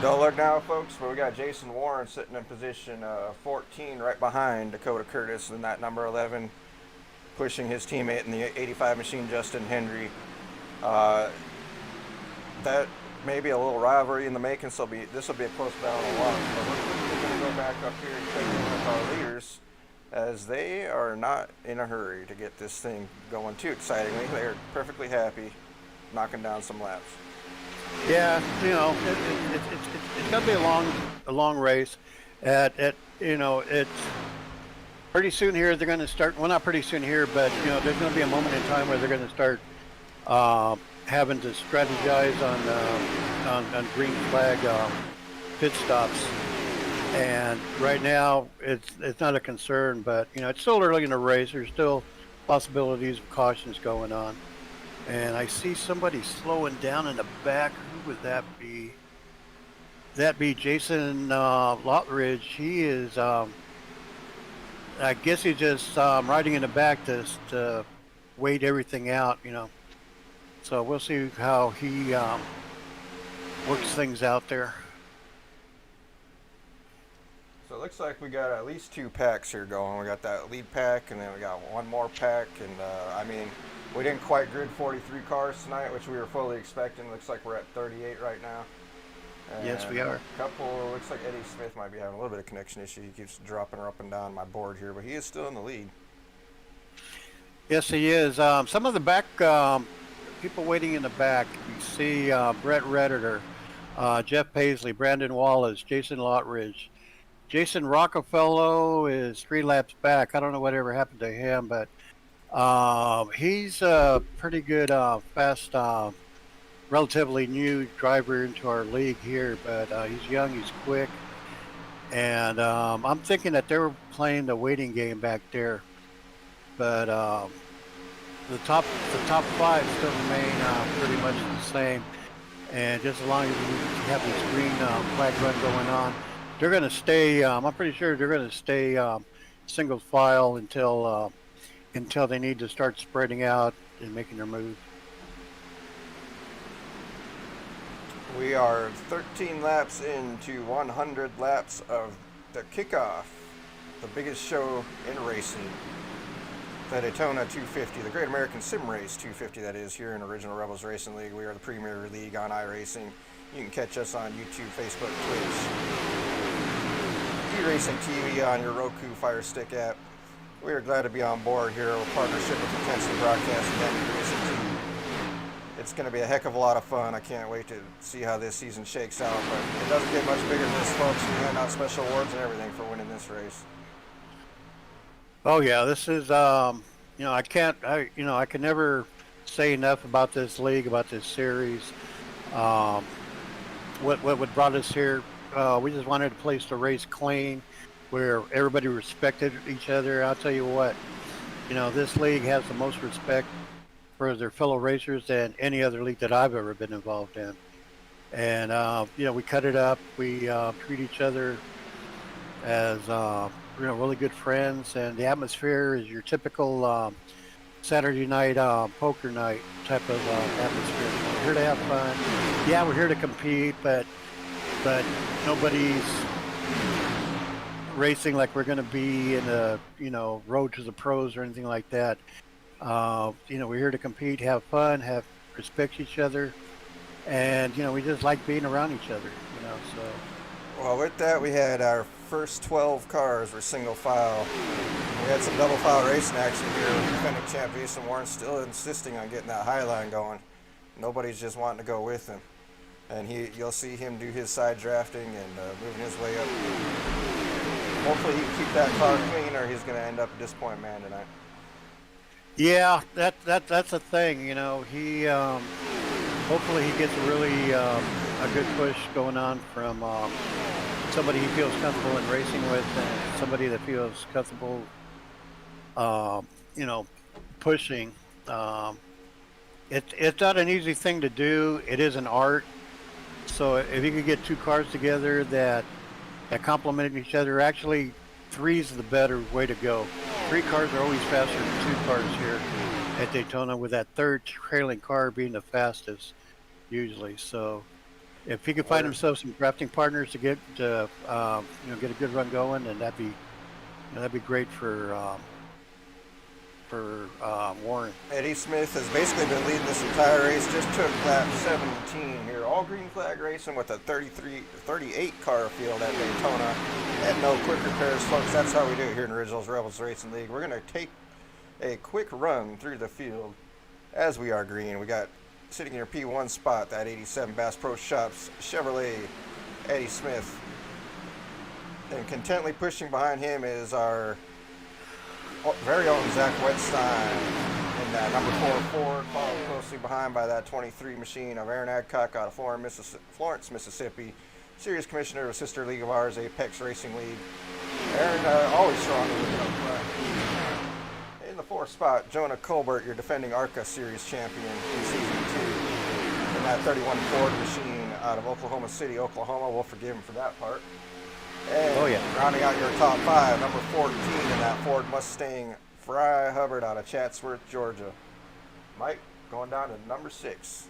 Speaker 1: Don't look now, folks, but we got Jason Warren sitting in position 14 right behind Dakota Curtis and that number 11 pushing his teammate in the 85 machine, Justin Hendry. That may be a little rivalry in the making, so this will be a close battle a lot. But we're quickly going to go back up here and check in with our leaders as they are not in a hurry to get this thing going too excitingly. They're perfectly happy knocking down some laps.
Speaker 2: Yeah, it's gonna be a long race. It's pretty soon here. They're gonna start. Well, not pretty soon here, but there's gonna be a moment in time where they're gonna start having to strategize on green flag pit stops. And right now, it's not a concern, but it's still early in the race. There's still possibilities of cautions going on. And I see somebody slowing down in the back. Who would that be? That be Jason Lotridge. He is, I guess he's just riding in the back to wait everything out, So we'll see how he works things out there.
Speaker 1: So it looks like we got at least 2 packs here going. We got that lead pack, and then we got one more pack. And we didn't quite grid 43 cars tonight, which we were fully expecting. Looks like we're at 38 right now. And
Speaker 2: Yes, we are.
Speaker 1: looks like Eddie Smith might be having a little bit of connection issue. He keeps dropping her up and down my board here, but he is still in the lead.
Speaker 2: Yes, he is. Some of the back people waiting in the back. You see Brett Redditor, Jeff Paisley, Brandon Wallace, Jason Lotridge. Jason Rockefeller is 3 laps back. I don't know whatever happened to him, but he's a pretty good, fast, relatively new driver into our league here, but he's young, he's quick, and I'm thinking that they were playing the waiting game back there. But the top 5 still remain pretty much the same, and just as long as we have this green flag run going on, they're going to stay. I'm pretty sure they're going to stay single file until they need to start spreading out and making their move.
Speaker 1: We are 13 laps into 100 laps of the kickoff, the biggest show in racing, the Daytona 250, the Great American Sim Race 250 that is, here in Original Rebels Racing League. We are the premier league on iRacing. You can catch us on YouTube, Facebook, Twitch, eRacing TV on your Roku Fire Stick app. We are glad to be on board here with partnership with the Tennessee Broadcasting and Racing Team. It's going to be a heck of a lot of fun. I can't wait to see how this season shakes out, but it doesn't get much bigger than this, folks. We hand out special awards and everything for winning this race.
Speaker 2: Oh yeah, this is I can never say enough about this league, about this series. What brought us here? We just wanted a place to race clean, where everybody respected each other. I'll tell you what, this league has the most respect for their fellow racers than any other league that I've ever been involved in. And we cut it up. We treat each other as really good friends, and the atmosphere is your typical Saturday night poker night type of atmosphere. We're here to have fun. Yeah, we're here to compete, but nobody's racing like we're going to be in a road to the pros or anything like that. We're here to compete, have fun, respect each other, and we just like being around each other. So.
Speaker 1: Well, with that, we had our first 12 cars were single file. We had some double file racing action here. Defending champ Jason Warren still insisting on getting that high line going. Nobody's just wanting to go with him. And you'll see him do his side drafting and moving his way up. Hopefully he can keep that car clean, or he's going to end up a disappointed man tonight.
Speaker 2: Yeah, that's a thing. He hopefully he gets a good push going on from somebody he feels comfortable in racing with, and somebody that feels comfortable, pushing. It's not an easy thing to do. It is an art. So if you could get two cars together that complement each other, actually, three's the better way to go. Three cars are always faster than two cars here at Daytona, with that third trailing car being the fastest usually. So if he could find himself some drafting partners to get a good run going, and that'd be great for Warren.
Speaker 1: Eddie Smith has basically been leading this entire race. Just took lap 17 here. All green flag racing with a 38 car field at Daytona at no quick repairs, folks. That's how we do it here in Originals Rebels Racing League. We're going to take a quick run through the field as we are green. We got sitting in your P1 spot, that 87 Bass Pro Shops Chevrolet Eddie Smith. And contently pushing behind him is our very own Zach Wetstein in that number 4 Ford, followed closely behind by that 23 machine of Aaron Adcock out of Florence, Mississippi. Series commissioner of a sister league of ours, Apex Racing League. Aaron always strong with it up front. In the 4th spot, Jonah Colbert, your defending ARCA Series champion in Season 2. In that 31 Ford machine out of Oklahoma City, Oklahoma. We'll forgive him for that part. And rounding out your top 5, number 14 in that Ford Mustang, Fry Hubbard out of Chatsworth, Georgia. Mike, going down to number 6.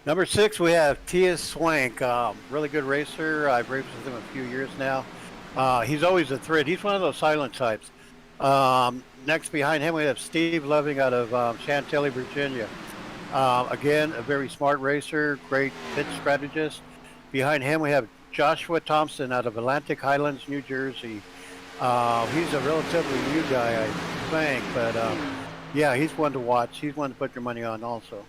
Speaker 2: Number 6, we have Tia Swank, really good racer. I've raced with him a few years now. He's always a threat. He's one of those silent types. Next behind him, we have Steve Loving out of Chantilly, Virginia. Again, a very smart racer, great pit strategist. Behind him, we have Joshua Thompson out of Atlantic Highlands, New Jersey. He's a relatively new guy, I think, but he's one to watch. He's one to put your money on also.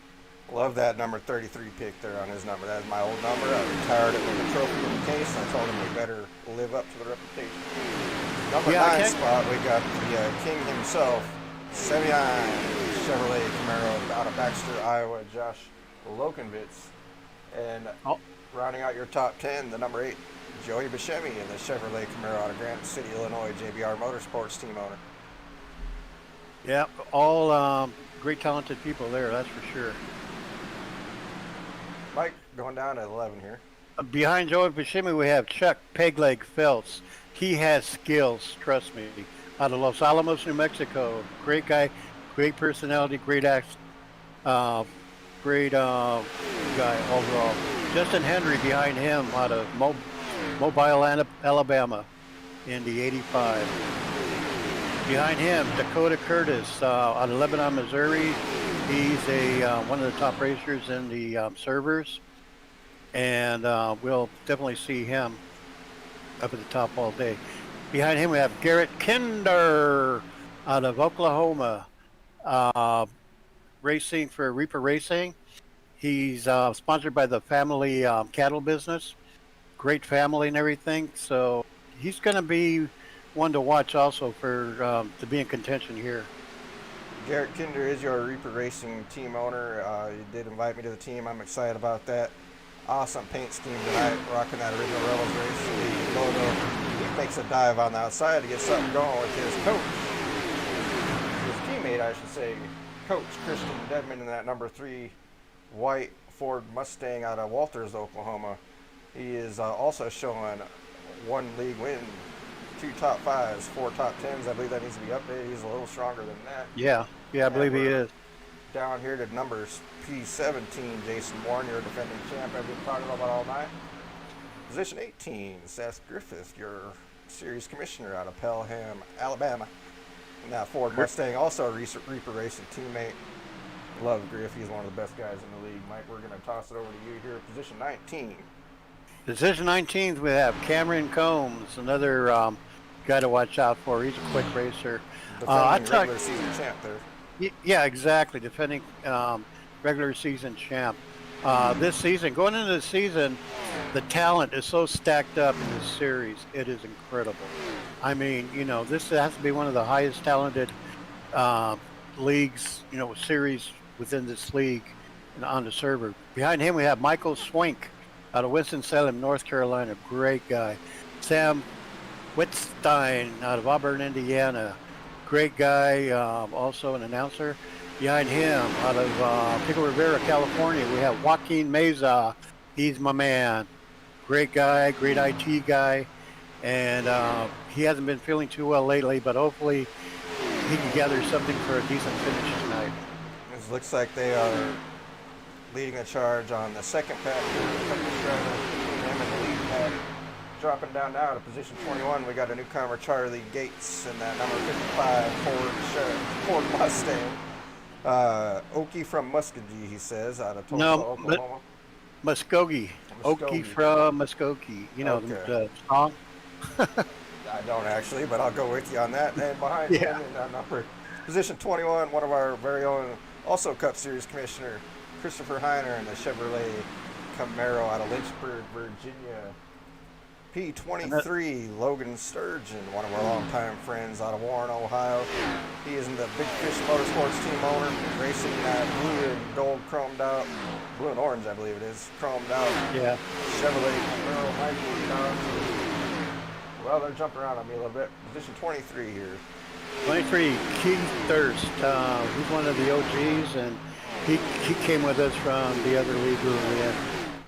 Speaker 1: Love that number 33 pick there on his number. That's my old number. I retired it with a trophy in the case, and I told him we better live up to the reputation. Number 9 spot, we got the king himself, 79 Chevrolet Camaro out of Baxter, Iowa, Josh Lokenvitz. And rounding out your top 10, the number 8, Joey Buscemi in the Chevrolet Camaro out of Granite City, Illinois, JBR Motorsports team owner.
Speaker 2: Yeah, all great talented people there, that's for sure.
Speaker 1: Mike, going down to 11 here.
Speaker 2: Behind Joey Buscemi, we have Chuck Pegleg Feltz. He has skills, trust me. Out of Los Alamos, New Mexico. Great guy, great personality, great great guy overall. Justin Henry behind him out of Mobile, Alabama in the 85. Behind him, Dakota Curtis out of Lebanon, Missouri. He's one of the top racers in the servers, and we'll definitely see him up at the top all day. Behind him, we have Garrett Kinder out of Oklahoma, racing for Reaper Racing. He's sponsored by the family cattle business. Great family and everything. So he's going to be one to watch also for to be in contention here.
Speaker 1: Garrett Kinder is your Reaper Racing team owner. You did invite me to the team. I'm excited about that. Awesome paint scheme tonight, rocking that original Rebels Race logo. He makes a dive on the outside to get something going with his coach. His teammate, I should say, Coach Christian Dedman in that number 3 white Ford Mustang out of Walters, Oklahoma. He is also showing 1 league win, 2 top 5s, 4 top 10s. I believe that needs to be updated. He's a little stronger than that.
Speaker 2: Yeah, I believe he is.
Speaker 1: Down here to numbers P17, Jason Warren, your defending champ I've been talking about all night. Position 18, Seth Griffith, your series commissioner out of Pelham, Alabama. And that Ford Mustang, also a Reaper Racing teammate. Love Griff. He's one of the best guys in the league. Mike, we're going to toss it over to you here. Position 19.
Speaker 2: Position 19th, we have Cameron Combs, another guy to watch out for. He's a quick racer.
Speaker 1: Defending regular season champ there.
Speaker 2: Yeah, exactly. Defending regular season champ. This season, going into the season, the talent is so stacked up in this series. It is incredible. I mean, this has to be one of the highest talented leagues, series within this league and on the server. Behind him, we have Michael Swink out of Winston-Salem, North Carolina. Great guy. Sam Wittstein out of Auburn, Indiana. Great guy, also an announcer. Behind him, out of Pico Rivera, California, we have Joaquin Meza. He's my man. Great guy, great IT guy. And he hasn't been feeling too well lately, but hopefully he can gather something for a decent finish tonight.
Speaker 1: It looks like they are leading the charge on the second pack. Him in the lead pack. Dropping down now to position 21, we got a newcomer, Charlie Gates, in that number 55 Ford Mustang. Okie from Muskogee, he says, out of Tulsa, Oklahoma.
Speaker 2: Muskogee. Okie from Muskogee. The song?
Speaker 1: I don't actually, but I'll go with you on that. And behind him in that number, position 21, one of our very own, also Cup Series commissioner, Christopher Heiner in the Chevrolet Camaro out of Lynchburg, Virginia. P23, Logan Sturgeon, one of our longtime friends out of Warren, Ohio. He is in the Big Fish Motorsports team owner, racing that blue and gold chromed out, blue and orange, I believe it is, chromed out.
Speaker 2: Yeah.
Speaker 1: Chevrolet Camaro hybrid car. Well, they're jumping around on me a little bit. Position 23 here.
Speaker 2: 23, Keith Thirst. He's one of the OGs, and he came with us from the other league we were in.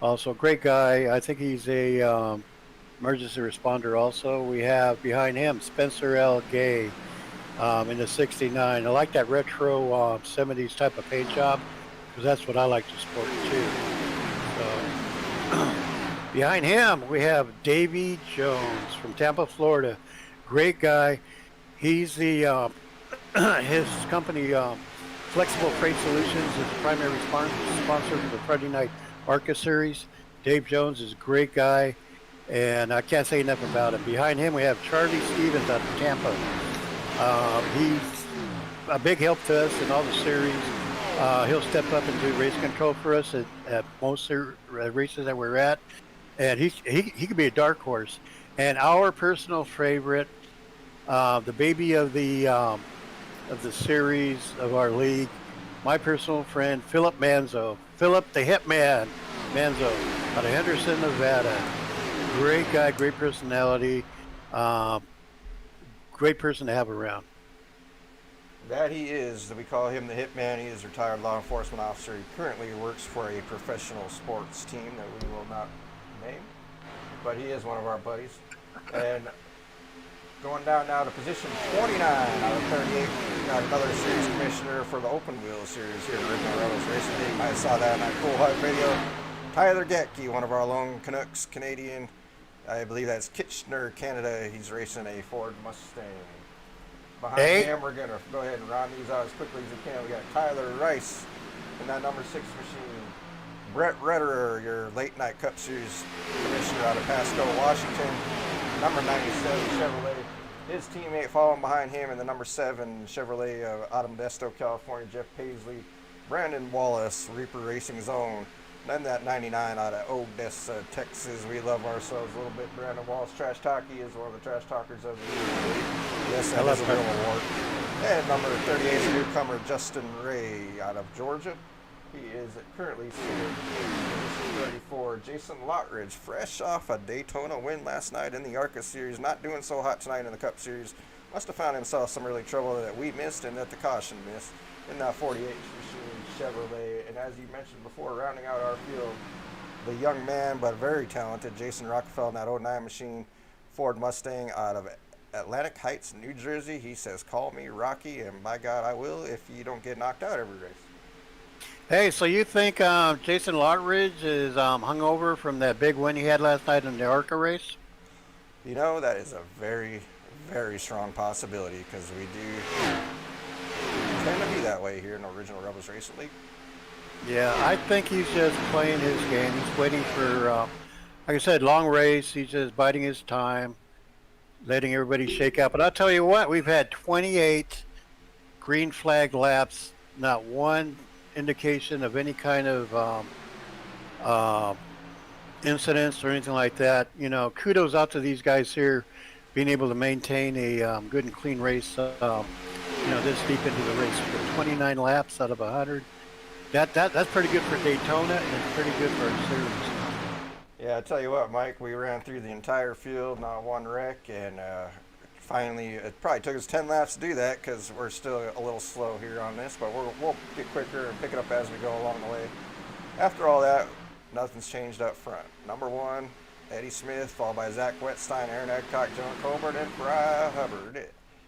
Speaker 2: Also, great guy. I think he's a emergency responder also. We have behind him Spencer L. Gay in the 69. I like that retro 70s type of paint job because that's what I like to sport too. So behind him we have Davy Jones from Tampa, Florida. Great guy. He's the his company Flexible Freight Solutions is the primary sponsor for the Friday Night ARCA series. Dave Jones is a great guy. And I can't say enough about him. Behind him, we have Charlie Stevens out of Tampa. He's a big help to us in all the series. He'll step up and do race control for us at most races that we're at. And he could be a dark horse. And our personal favorite, the baby of the series of our league, my personal friend, Philip Manzo. Philip the Hitman Manzo out of Henderson, Nevada. Great guy, great personality, great person to have around.
Speaker 1: That he is. We call him the Hitman. He is a retired law enforcement officer. He currently works for a professional sports team that we will not name, but he is one of our buddies. And going down now to position 29 out of 38, we got another series commissioner for the open wheel series here at Rick Morello's Racing League. I saw that in that Cool Hut video. Tyler Getke, one of our lone Canucks, Canadian. I believe that's Kitchener, Canada. He's racing a Ford Mustang. Behind him, we're going to go ahead and round these out as quickly as we can. We got Tyler Rice in that number 6 machine. Brett Retterer, your late night Cup Series commissioner out of Pasco, Washington. Number 97 Chevrolet. His teammate following behind him in the number 7 Chevrolet out of Modesto, California, Jeff Paisley. Brandon Wallace, Reaper Racing Zone. Then that 99 out of Odessa, Texas. We love ourselves a little bit. Brandon Wallace, Trash Talkie, is one of the trash talkers of the year. Yes, that is a real award. And number 38 is a newcomer, Justin Ray out of Georgia. He is currently sitting in 34. Jason Lottridge, fresh off a Daytona win last night in the ARCA series. Not doing so hot tonight in the Cup series. must have found himself some early trouble that we missed and that the caution missed in that 48 machine Chevrolet. And as you mentioned before, rounding out our field, the young man but very talented Jason Rockefeller in that '09 machine Ford Mustang out of Atlantic Heights, New Jersey. He says, "Call me Rocky, and by God, I will if you don't get knocked out every race."
Speaker 2: Hey, so you think Jason Lockridge is hungover from that big win he had last night in the ARCA race?
Speaker 1: You know, that is a very, very strong possibility because we do tend to be that way here in the Original Rebels Racing League.
Speaker 2: Yeah, I think he's just playing his game. He's waiting for, like I said, long race. He's just biding his time, letting everybody shake out. But I'll tell you what, we've had 28 green flag laps, not one indication of any kind of incidents or anything like that. You know, kudos out to these guys here being able to maintain a good and clean race, you know, this deep into the race. 29 laps out of 100. That's pretty good for Daytona, and it's pretty good for our series.
Speaker 1: Yeah, I tell you what, Mike, we ran through the entire field, not one wreck, and finally, it probably took us 10 laps to do that because we're still a little slow here on this, but we'll get quicker and pick it up as we go along the way. After all that, nothing's changed up front. Number one, Eddie Smith, followed by Zach Wetstein, Aaron Adcock, John Colbert, and Fry Hubbard.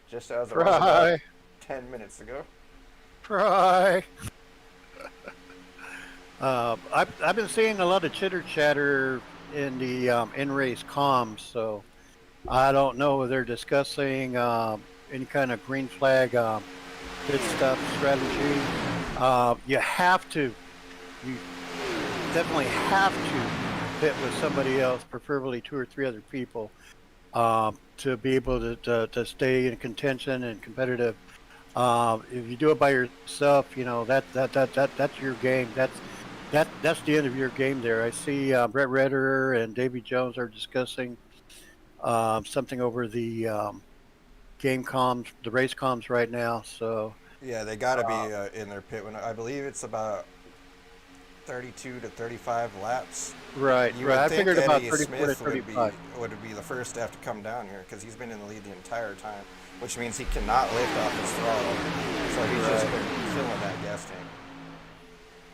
Speaker 1: Just as it was about 10 minutes ago.
Speaker 2: Fry. I've been seeing a lot of chitter chatter in the in-race comms, so I don't know if they're discussing any kind of green flag pit stop strategy. You definitely have to pit with somebody else, preferably 2 or 3 other people, to be able to stay in contention and competitive. If you do it by yourself, you know that's your game. That's the end of your game there. I see Brett Redder and Davy Jones are discussing something over the game comms, the race comms right now. So
Speaker 1: Yeah, they got to be in their pit. When I believe it's about 32 to 35 laps.
Speaker 2: right.
Speaker 1: You would
Speaker 2: I
Speaker 1: think
Speaker 2: figured about
Speaker 1: Eddie
Speaker 2: 34 to
Speaker 1: Smith would
Speaker 2: 35.
Speaker 1: be the first to have to come down here because he's been in the lead the entire time, which means he cannot lift off his throttle. So he's just
Speaker 2: Right.
Speaker 1: been filling that gas tank.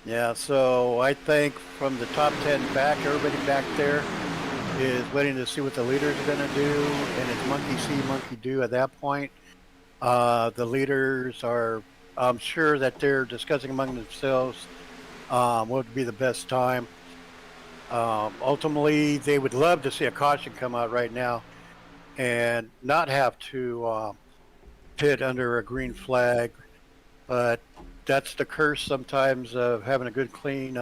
Speaker 2: Yeah, so I think from the top 10 back, everybody back there is waiting to see what the leaders are going to do, and it's monkey see, monkey do at that point. The leaders are, I'm sure that they're discussing among themselves what would be the best time. Ultimately, they would love to see a caution come out right now and not have to pit under a green flag, but that's the curse sometimes of having a good, clean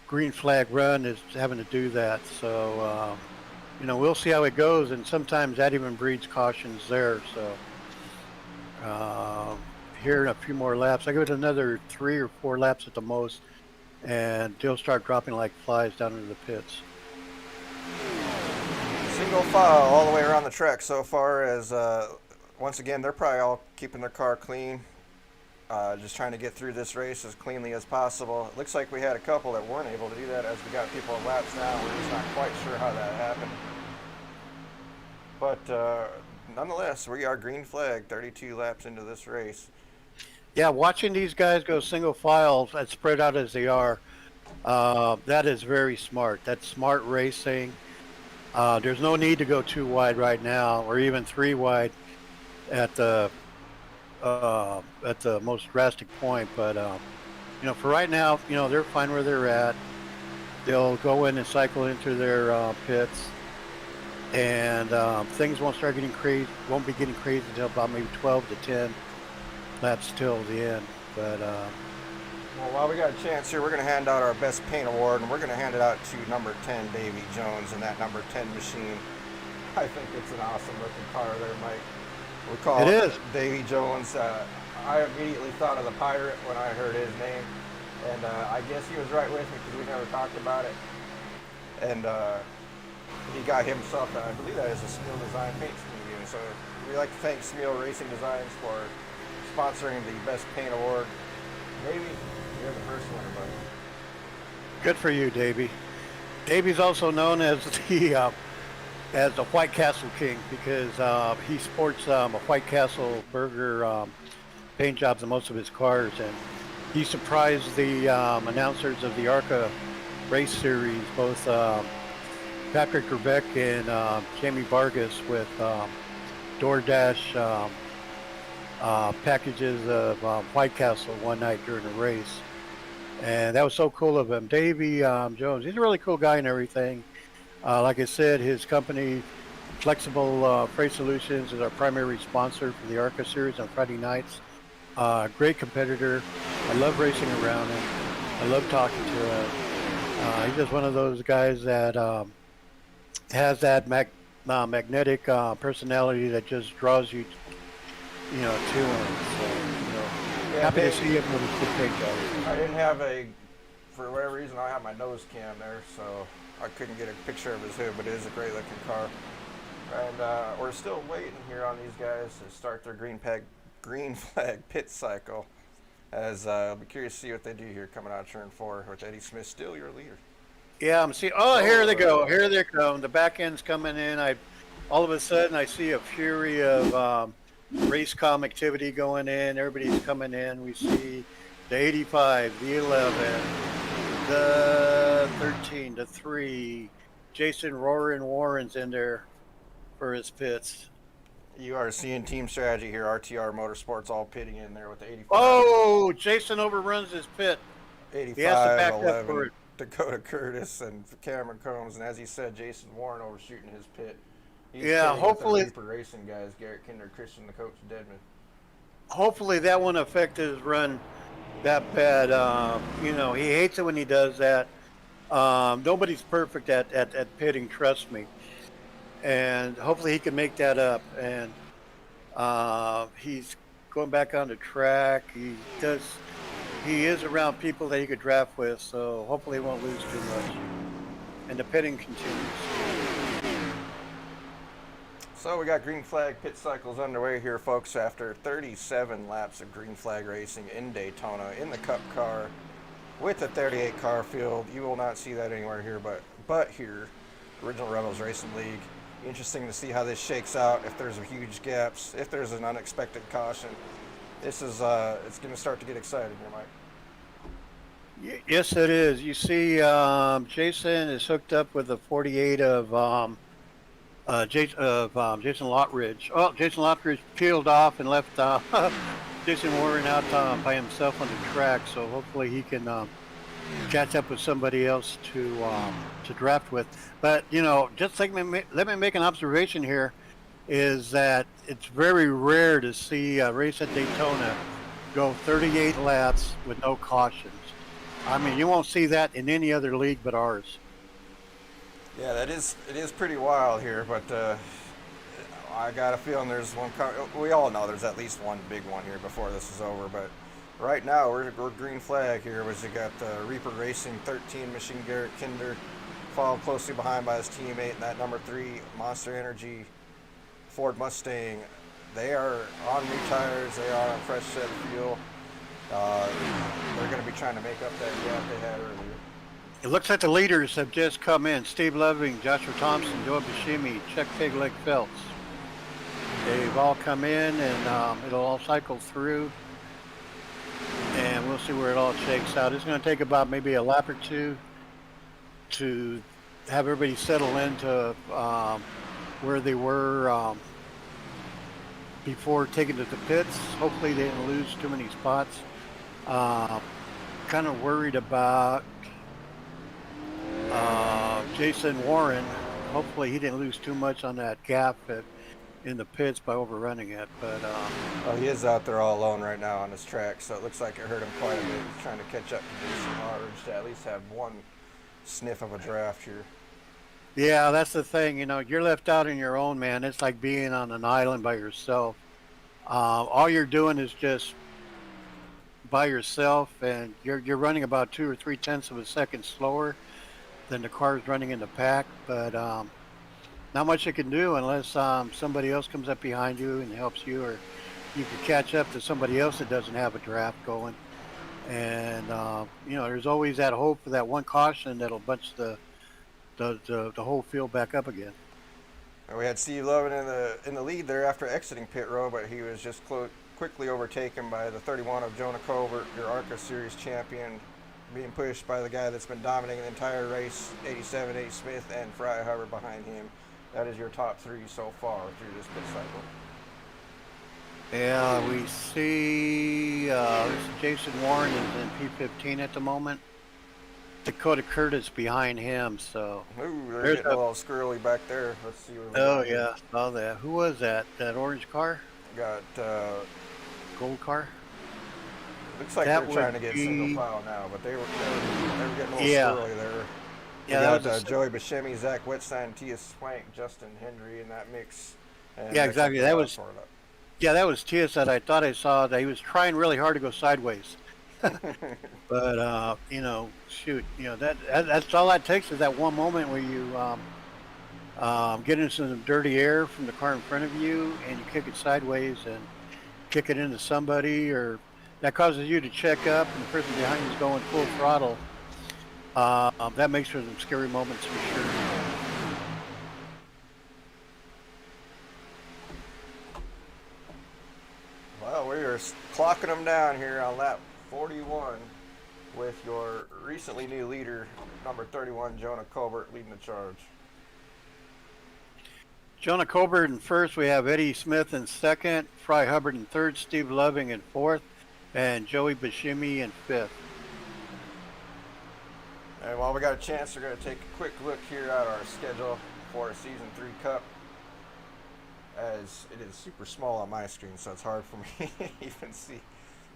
Speaker 2: green flag run is having to do that. So, you know, we'll see how it goes, and sometimes that even breeds cautions there. So, here in a few more laps, I give it another 3 or 4 laps at the most, and they'll start dropping like flies down into the pits.
Speaker 1: Single file all the way around the track so far as, once again, they're probably all keeping their car clean. Just trying to get through this race as cleanly as possible. It looks like we had a couple that weren't able to do that as we got people in laps now. We're just not quite sure how that happened. But nonetheless, we are green flag 32 laps into this race.
Speaker 2: Yeah, watching these guys go single file and spread out as they are, that is very smart. That's smart racing. There's no need to go 2 wide right now, or even 3 wide at the most drastic point. But you know, for right now, you know, they're fine where they're at. They'll go in and cycle into their pits, and things won't start getting crazy. Won't be getting crazy until about maybe 12 to 10 laps till the end. But
Speaker 1: Well, while we got a chance here, we're going to hand out our best paint award, and we're going to hand it out to number 10, Davy Jones, and that number 10 machine. I think it's an awesome looking car there, Mike. We call
Speaker 2: It is.
Speaker 1: Davy Jones. I immediately thought of the pirate when I heard his name, and I guess he was right with me because we never talked about it. And he got himself, I believe that is a Smil Design paint scheme unit. So we'd like to thank Smil Racing Designs for sponsoring the best paint award. Maybe you're the first winner, buddy.
Speaker 2: good for you, Davey. Davey's also known as as the White Castle King because he sports a White Castle burger paint jobs on most of his cars, and he surprised the announcers of the ARCA race series, both Patrick Rebeck and Jamie Vargas, with DoorDash packages of White Castle one night during a race. And that was so cool of him. Davey Jones, he's a really cool guy and everything. Like I said, his company, Flexible Freight Solutions, is our primary sponsor for the ARCA series on Friday nights. Great competitor. I love racing around him. I love talking to him. He's just one of those guys that has that magnetic personality that just draws you, to him. So,
Speaker 1: Yeah,
Speaker 2: happy to
Speaker 1: Dave,
Speaker 2: see him with a good paint job.
Speaker 1: I didn't have for whatever reason, I have my nose cam there, so I couldn't get a picture of his hood, but it is a great looking car. And we're still waiting here on these guys to start their green flag pit cycle. As I'll be curious to see what they do here coming out of turn 4 with Eddie Smith still your leader.
Speaker 2: Yeah, I'm seeing. Oh, here they go. Here they come. The back end's coming in. All of a sudden, I see a fury of race com activity going in. Everybody's coming in. We see the 85, the 11, the 13, the 3. Jason Roaring Warren's in there for his pits.
Speaker 1: You are seeing team strategy here. RTR Motorsports all pitting in there with the 85.
Speaker 2: Oh, Jason overruns his pit.
Speaker 1: 85,
Speaker 2: He has to back up
Speaker 1: 11,
Speaker 2: for it.
Speaker 1: Dakota Curtis and Cameron Combs, and as he said, Jason Warren overshooting his pit. He's
Speaker 2: Yeah,
Speaker 1: pitting with the
Speaker 2: hopefully-
Speaker 1: Reaper Racing guys, Garrett Kinder, Christian, the coach, Deadman.
Speaker 2: Hopefully that won't affect his run that bad. He hates it when he does that. Nobody's perfect at pitting, trust me. And hopefully he can make that up. And he's going back on the track. He is around people that he could draft with, so hopefully he won't lose too much. And the pitting continues.
Speaker 1: So we got green flag pit cycles underway here, folks, after 37 laps of green flag racing in Daytona in the Cup car with the 38 car field. You will not see that anywhere here, but here, Original Rebels Racing League. Interesting to see how this shakes out, if there's a huge gaps, if there's an unexpected caution. This is, it's going to start to get exciting here, Mike.
Speaker 2: Yes, it is. You see, Jason is hooked up with the 48 of Jason Lottridge. Oh, Jason Lottridge peeled off and left Jason Warren out by himself on the track. So hopefully he can catch up with somebody else to draft with. But just let me make an observation here. Is that it's very rare to see a race at Daytona go 38 laps with no cautions. I mean, you won't see that in any other league but ours.
Speaker 1: Yeah, it is pretty wild here, but I got a feeling there's one. We all know there's at least one big one here before this is over, but right now we're green flag here. Was you got the Reaper Racing 13 machine Garrett Kinder, followed closely behind by his teammate, and that number 3 Monster Energy Ford Mustang. They are on new tires. They are on fresh set of fuel. They're going to be trying to make up that gap they had earlier.
Speaker 2: It looks like the leaders have just come in. Steve Loving, Joshua Thompson, Joe Buscemi, Chuck Pigleg Phelps. They've all come in, and it'll all cycle through. And we'll see where it all shakes out. It's going to take about maybe a lap or two to have everybody settle into where they were before taking to the pits. Hopefully they didn't lose too many spots. Kind of worried about Jason Warren. Hopefully he didn't lose too much on that gap in the pits by overrunning it. But
Speaker 1: he is out there all alone right now on his track, so it looks like it hurt him quite a bit. He's trying to catch up to Jason Lottridge to at least have one sniff of a draft here.
Speaker 2: yeah, that's the thing. You're left out on your own, man. It's like being on an island by yourself. All you're doing is just by yourself, and you're running about 2 or 3 tenths of a second slower than the cars running in the pack. But not much you can do unless somebody else comes up behind you and helps you, or you can catch up to somebody else that doesn't have a draft going. And there's always that hope for that one caution that'll bunch the whole field back up again.
Speaker 1: And we had Steve Lovin in the lead there after exiting pit row, but he was just quickly overtaken by the 31 of Jonah Colbert, your ARCA Series champion, being pushed by the guy that's been dominating the entire race, 87, Eddie Smith, and Fry Hubbard behind him. That is your top three so far through this pit cycle.
Speaker 2: Yeah, we see Jason Warren is in P15 at the moment. Dakota Curtis behind him, so.
Speaker 1: Ooh, they're
Speaker 2: There's
Speaker 1: getting a little squirrely back there. Let's see what we
Speaker 2: Oh
Speaker 1: got here.
Speaker 2: yeah, saw that. Who was that? That orange car?
Speaker 1: Got,
Speaker 2: Gold car?
Speaker 1: looks like
Speaker 2: That
Speaker 1: they're trying to
Speaker 2: would
Speaker 1: get
Speaker 2: be-
Speaker 1: single file now, but they were getting a little
Speaker 2: Yeah.
Speaker 1: squirrely there.
Speaker 2: Yeah,
Speaker 1: We
Speaker 2: that
Speaker 1: got
Speaker 2: was a,
Speaker 1: Joey Buscemi, Zach Wetstein, Tia Swank, Justin Henry in that mix. And
Speaker 2: Yeah,
Speaker 1: Nick
Speaker 2: exactly.
Speaker 1: Leclerc
Speaker 2: That was-
Speaker 1: for it.
Speaker 2: yeah, that was Tias that I thought I saw that he was trying really hard to go sideways. But you know, shoot, you know that's all that takes is that one moment where you get into some dirty air from the car in front of you and you kick it sideways and kick it into somebody, or that causes you to check up and the person behind you is going full throttle. That makes for some scary moments for sure.
Speaker 1: Well, we are clocking them down here on lap 41 with your recently new leader, number 31, Jonah Colbert, leading the charge.
Speaker 2: Jonah Colbert in first. We have Eddie Smith in second, Fry Hubbard in third, Steve Loving in fourth, and Joey Buscemi in fifth.
Speaker 1: And while we got a chance, we're going to take a quick look here at our schedule for Season 3 Cup, as it is super small on my screen, so it's hard for me to even see.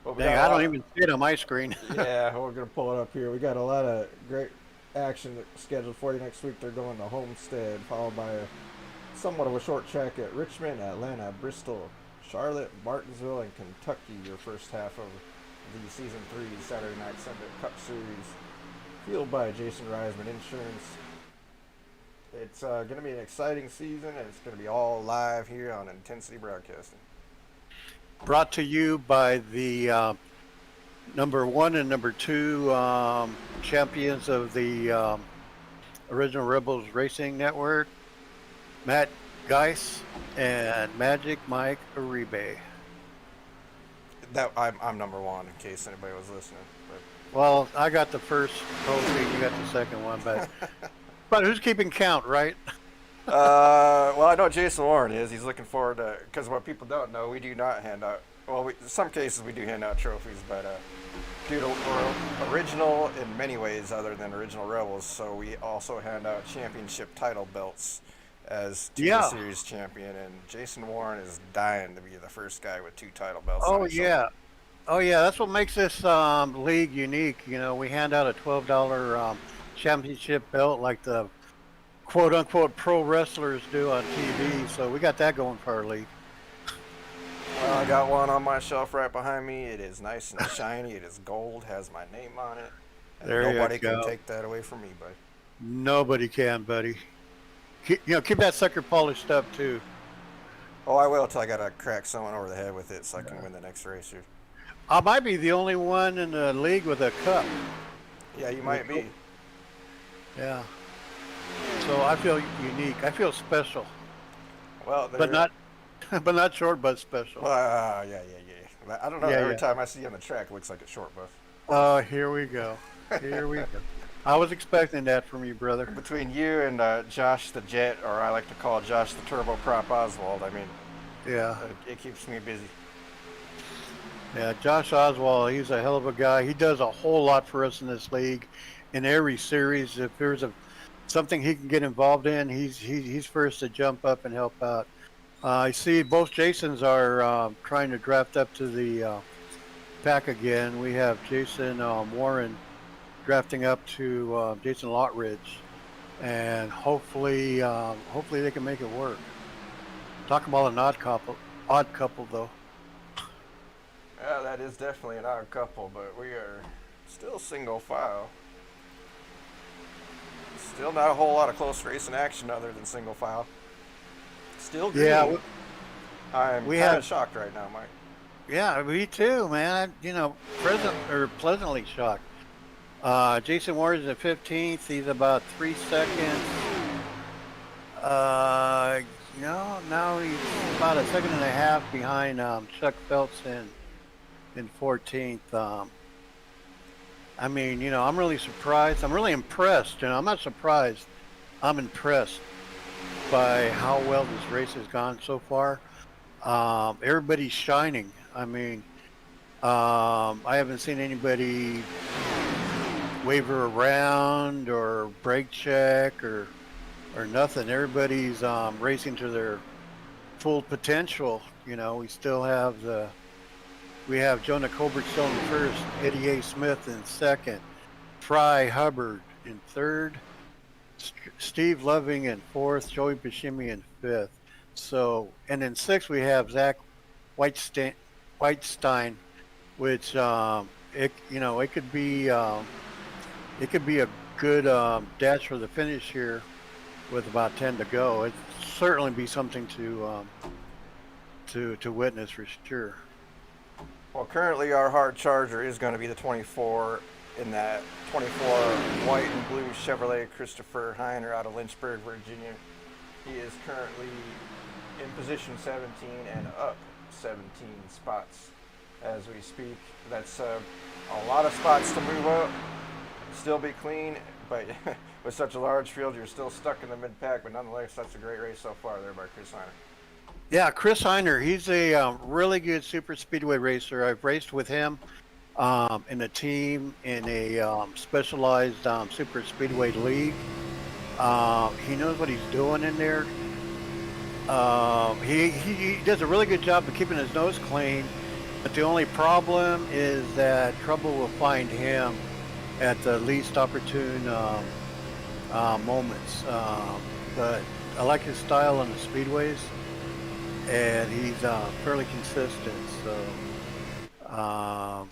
Speaker 1: But we
Speaker 2: Dang,
Speaker 1: got a
Speaker 2: I
Speaker 1: lot
Speaker 2: don't
Speaker 1: of-
Speaker 2: even see it on my screen.
Speaker 1: Yeah, we're going to pull it up here. We got a lot of great action scheduled for you next week. They're going to Homestead, followed by somewhat of a short track at Richmond, Atlanta, Bristol, Charlotte, Martinsville, and Kentucky, your first half of the Season 3 Saturday Night Sunday Cup Series, fueled by Jason Reisman Insurance. It's going to be an exciting season, and it's going to be all live here on Intensity Broadcasting.
Speaker 2: Brought to you by the number 1 and number 2 champions of the Original Rebels Racing Network, Matt Geis and Magic Mike Uribe.
Speaker 1: That I'm number 1, in case anybody was listening. But
Speaker 2: Well, I got the first trophy, you got the second one, but who's keeping count, right?
Speaker 1: well, I know Jason Warren is. He's looking forward to, because what people don't know, we do not hand out, well, in some cases we do hand out trophies, but due to we're original in many ways other than Original Rebels, so we also hand out championship title belts as to
Speaker 2: Yeah.
Speaker 1: the series champion, and Jason Warren is dying to be the first guy with 2 title belts.
Speaker 2: Oh
Speaker 1: on his shoulder.
Speaker 2: yeah, oh yeah. That's what makes this league unique. You know, we hand out a $12 championship belt like the quote unquote pro wrestlers do on TV. So we got that going for our league.
Speaker 1: Well, I got one on my shelf right behind me. It is nice and shiny. It is gold, has my name on it. And
Speaker 2: There you
Speaker 1: nobody
Speaker 2: go.
Speaker 1: can take that away from me, bud.
Speaker 2: Nobody can, buddy. Keep that sucker polished up too.
Speaker 1: Oh, I will till I gotta crack someone over the head with it so I can win the next race here.
Speaker 2: I might be the only one in the league with a cup.
Speaker 1: Yeah, you might be.
Speaker 2: Yeah. So I feel unique. I feel special,
Speaker 1: Well,
Speaker 2: but but not short, but special.
Speaker 1: Yeah. I don't know.
Speaker 2: Yeah,
Speaker 1: Every
Speaker 2: yeah.
Speaker 1: time I see you on the track, it looks like a short bus.
Speaker 2: Oh, here we go. Here we go. I was expecting that from you, brother.
Speaker 1: Between you and Josh the Jet, or I like to call Josh the Turbo Prop Oswald, I mean,
Speaker 2: Yeah.
Speaker 1: it keeps me busy.
Speaker 2: Yeah, Josh Oswald, he's a hell of a guy. He does a whole lot for us in this league. In every series, if there's something he can get involved in, he's first to jump up and help out. I see both Jasons are trying to draft up to the pack again. We have Jason Warren drafting up to Jason Lottridge, and hopefully they can make it work. Talk about an odd couple though.
Speaker 1: Yeah, that is definitely an odd couple, but we are still single file. Still not a whole lot of close racing action other than single file. Still green.
Speaker 2: Yeah,
Speaker 1: I'm
Speaker 2: we
Speaker 1: kind of
Speaker 2: have-
Speaker 1: shocked right now, Mike.
Speaker 2: Yeah, me too, man. Pleasantly shocked. Jason Warren's at 15th. He's about 3 seconds. Now he's about a second and a half behind Chuck Phelps in 14th. I mean, I'm really surprised. I'm really impressed. I'm not surprised. I'm impressed by how well this race has gone so far. Everybody's shining. I mean, I haven't seen anybody waver around or brake check or nothing. Everybody's racing to their full potential. We have Jonah Colbert still in first, Eddie A. Smith in second, Fry Hubbard in third, Steve Loving in fourth, Joey Bashimi in fifth. So, and in sixth we have Zach Whitestein, which it could be a good dash for the finish here with about 10 to go. It'd certainly be something to witness for sure.
Speaker 1: Well, currently our hard charger is going to be the 24 in that 24 white and blue Chevrolet Christopher Heiner out of Lynchburg, Virginia. He is currently in position 17 and up 17 spots as we speak. That's a lot of spots to move up, still be clean, but with such a large field, you're still stuck in the mid-pack, but nonetheless, that's a great race so far there by Chris Heiner.
Speaker 2: Yeah, Chris Heiner, he's a really good super speedway racer. I've raced with him in a team in a specialized super speedway league. He knows what he's doing in there. He does a really good job of keeping his nose clean, but the only problem is that trouble will find him at the least opportune moments. But I like his style on the speedways, and he's fairly consistent. So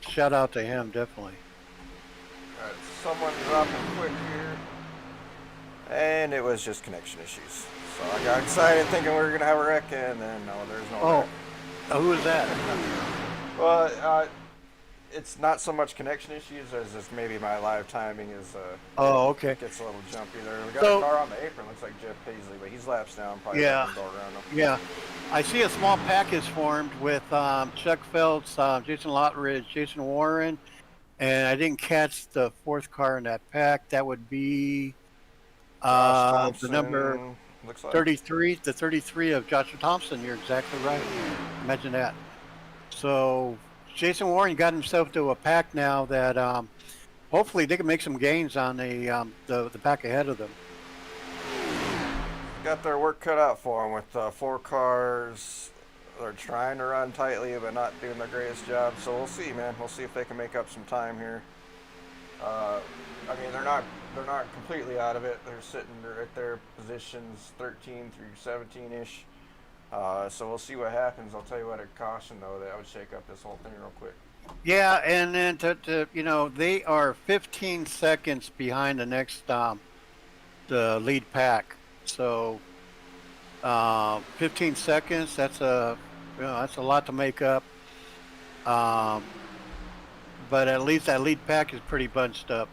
Speaker 2: shout out to him, definitely.
Speaker 1: All right, someone dropping quick here, and it was just connection issues. So I got excited thinking we were going to have a wreck, and then no, there's no wreck.
Speaker 2: Who was that?
Speaker 1: Well, it's not so much connection issues as just maybe my live timing is
Speaker 2: Okay.
Speaker 1: gets a little jumpy there. We got a car on the apron, looks like Jeff Paisley, but he's laps down, probably
Speaker 2: Yeah.
Speaker 1: go around him.
Speaker 2: Yeah. I see a small pack is formed with Chuck Phelps, Jason Lottridge, Jason Warren, and I didn't catch the fourth car in that pack. That would be
Speaker 1: Josh
Speaker 2: the
Speaker 1: Thompson,
Speaker 2: number
Speaker 1: looks like
Speaker 2: 33, the 33 of Joshua Thompson. You're exactly right. Imagine that. So Jason Warren got himself to a pack now that hopefully they can make some gains on the pack ahead of them.
Speaker 1: got their work cut out for them with 4 cars. They're trying to run tightly, but not doing their greatest job. So we'll see, man. We'll see if they can make up some time here. I mean, they're not completely out of it. They're sitting at their positions 13 through 17-ish. So we'll see what happens. I'll tell you what, a caution though, that would shake up this whole thing real quick.
Speaker 2: Yeah, and then they are 15 seconds behind the next the lead pack. So 15 seconds. That's a lot to make up. But at least that lead pack is pretty bunched up.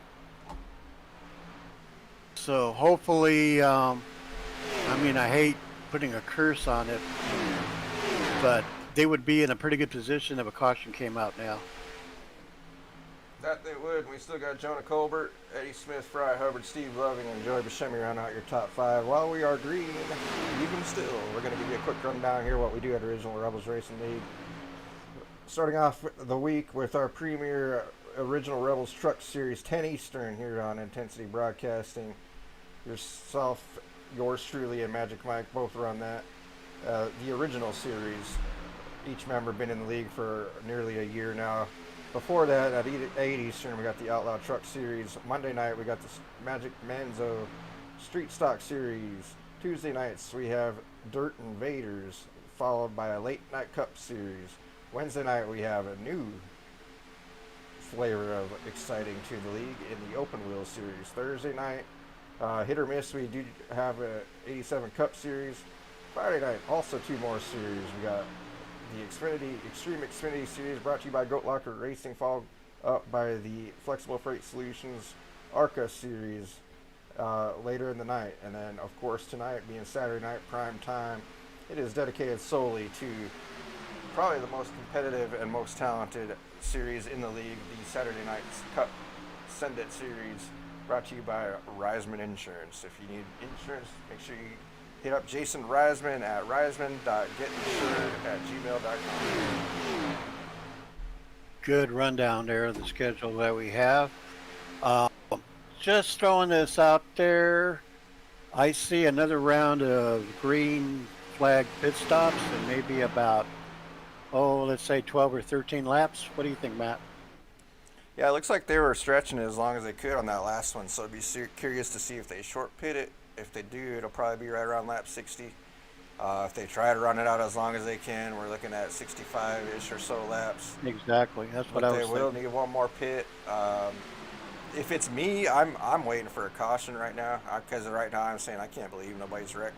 Speaker 2: So hopefully, I hate putting a curse on it, but they would be in a pretty good position if a caution came out now.
Speaker 1: That they would. We still got Jonah Colbert, Eddie Smith, Fry Hubbard, Steve Loving, and Joey Buscemi round out your top 5. While we are green, even still, we're going to give you a quick rundown here what we do at Original Rebels Racing League. Starting off the week with our premier Original Rebels Truck Series 10 Eastern here on Intensity Broadcasting. Yours truly, and Magic Mike both run that. The original series, each member been in the league for nearly a year now. Before that, at 8 Eastern, we got the Outlaw Truck Series. Monday night, we got the Magic Manzo Street Stock Series. Tuesday nights, we have Dirt Invaders, followed by a Late Night Cup Series. Wednesday night, we have a new flavor of exciting to the league in the Open Wheel Series. Thursday night, hit or miss, we do have a 87 Cup Series. Friday night, also 2 more series. We got the Extreme Xfinity Series, brought to you by Goat Locker Racing, followed up by the Flexible Freight Solutions ARCA Series later in the night. And then, of course, tonight being Saturday night, prime time, It is dedicated solely to probably the most competitive and most talented series in the league, the Saturday Night Cup Send It Series, brought to you by Reisman Insurance. If you need insurance, make sure you hit up Jason Reisman at reisman.getinsured@gmail.com.
Speaker 2: Good rundown there of the schedule that we have. Um, just throwing this out there, I see another round of green flag pit stops and maybe about, let's say 12 or 13 laps. What do you think, Matt?
Speaker 1: Yeah, it looks like they were stretching it as long as they could on that last one, so I'd be curious to see if they short pit it. If they do, it'll probably be right around lap 60. If they try to run it out as long as they can, we're looking at 65-ish or so laps.
Speaker 2: Exactly. That's what
Speaker 1: But
Speaker 2: I
Speaker 1: they
Speaker 2: was
Speaker 1: will
Speaker 2: thinking.
Speaker 1: need one more pit. If it's me, I'm waiting for a caution right now, because right now I'm saying I can't believe nobody's wrecked,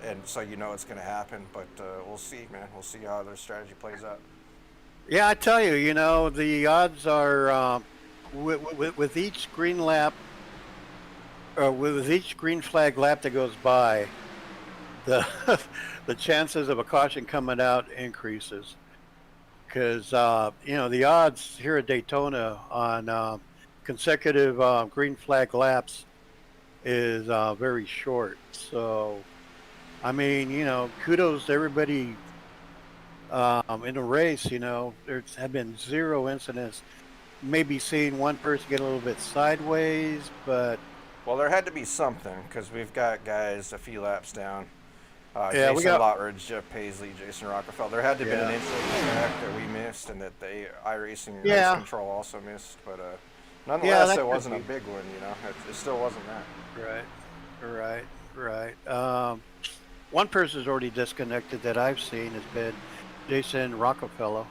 Speaker 1: and so you know it's going to happen. But we'll see, man. We'll see how their strategy plays out.
Speaker 2: Yeah, I tell you, the odds are with each green lap, or with each green flag lap that goes by, the the chances of a caution coming out increases because the odds here at Daytona on consecutive green flag laps is very short. So, I mean, kudos to everybody in the race. There have been zero incidents. Maybe seeing one person get a little bit sideways, but
Speaker 1: Well, there had to be something because we've got guys a few laps down.
Speaker 2: yeah, we
Speaker 1: Jason
Speaker 2: got
Speaker 1: Lottridge, Jeff Paisley, Jason Rockefeller. There had to have been an
Speaker 2: yeah,
Speaker 1: incident on the track that we missed and that they iRacing Race
Speaker 2: yeah,
Speaker 1: Control also missed. But
Speaker 2: yeah.
Speaker 1: nonetheless,
Speaker 2: That
Speaker 1: it
Speaker 2: could
Speaker 1: wasn't a
Speaker 2: be
Speaker 1: big one. It still wasn't that.
Speaker 2: right, right. One person's already disconnected that I've seen has been Jason Rockefeller.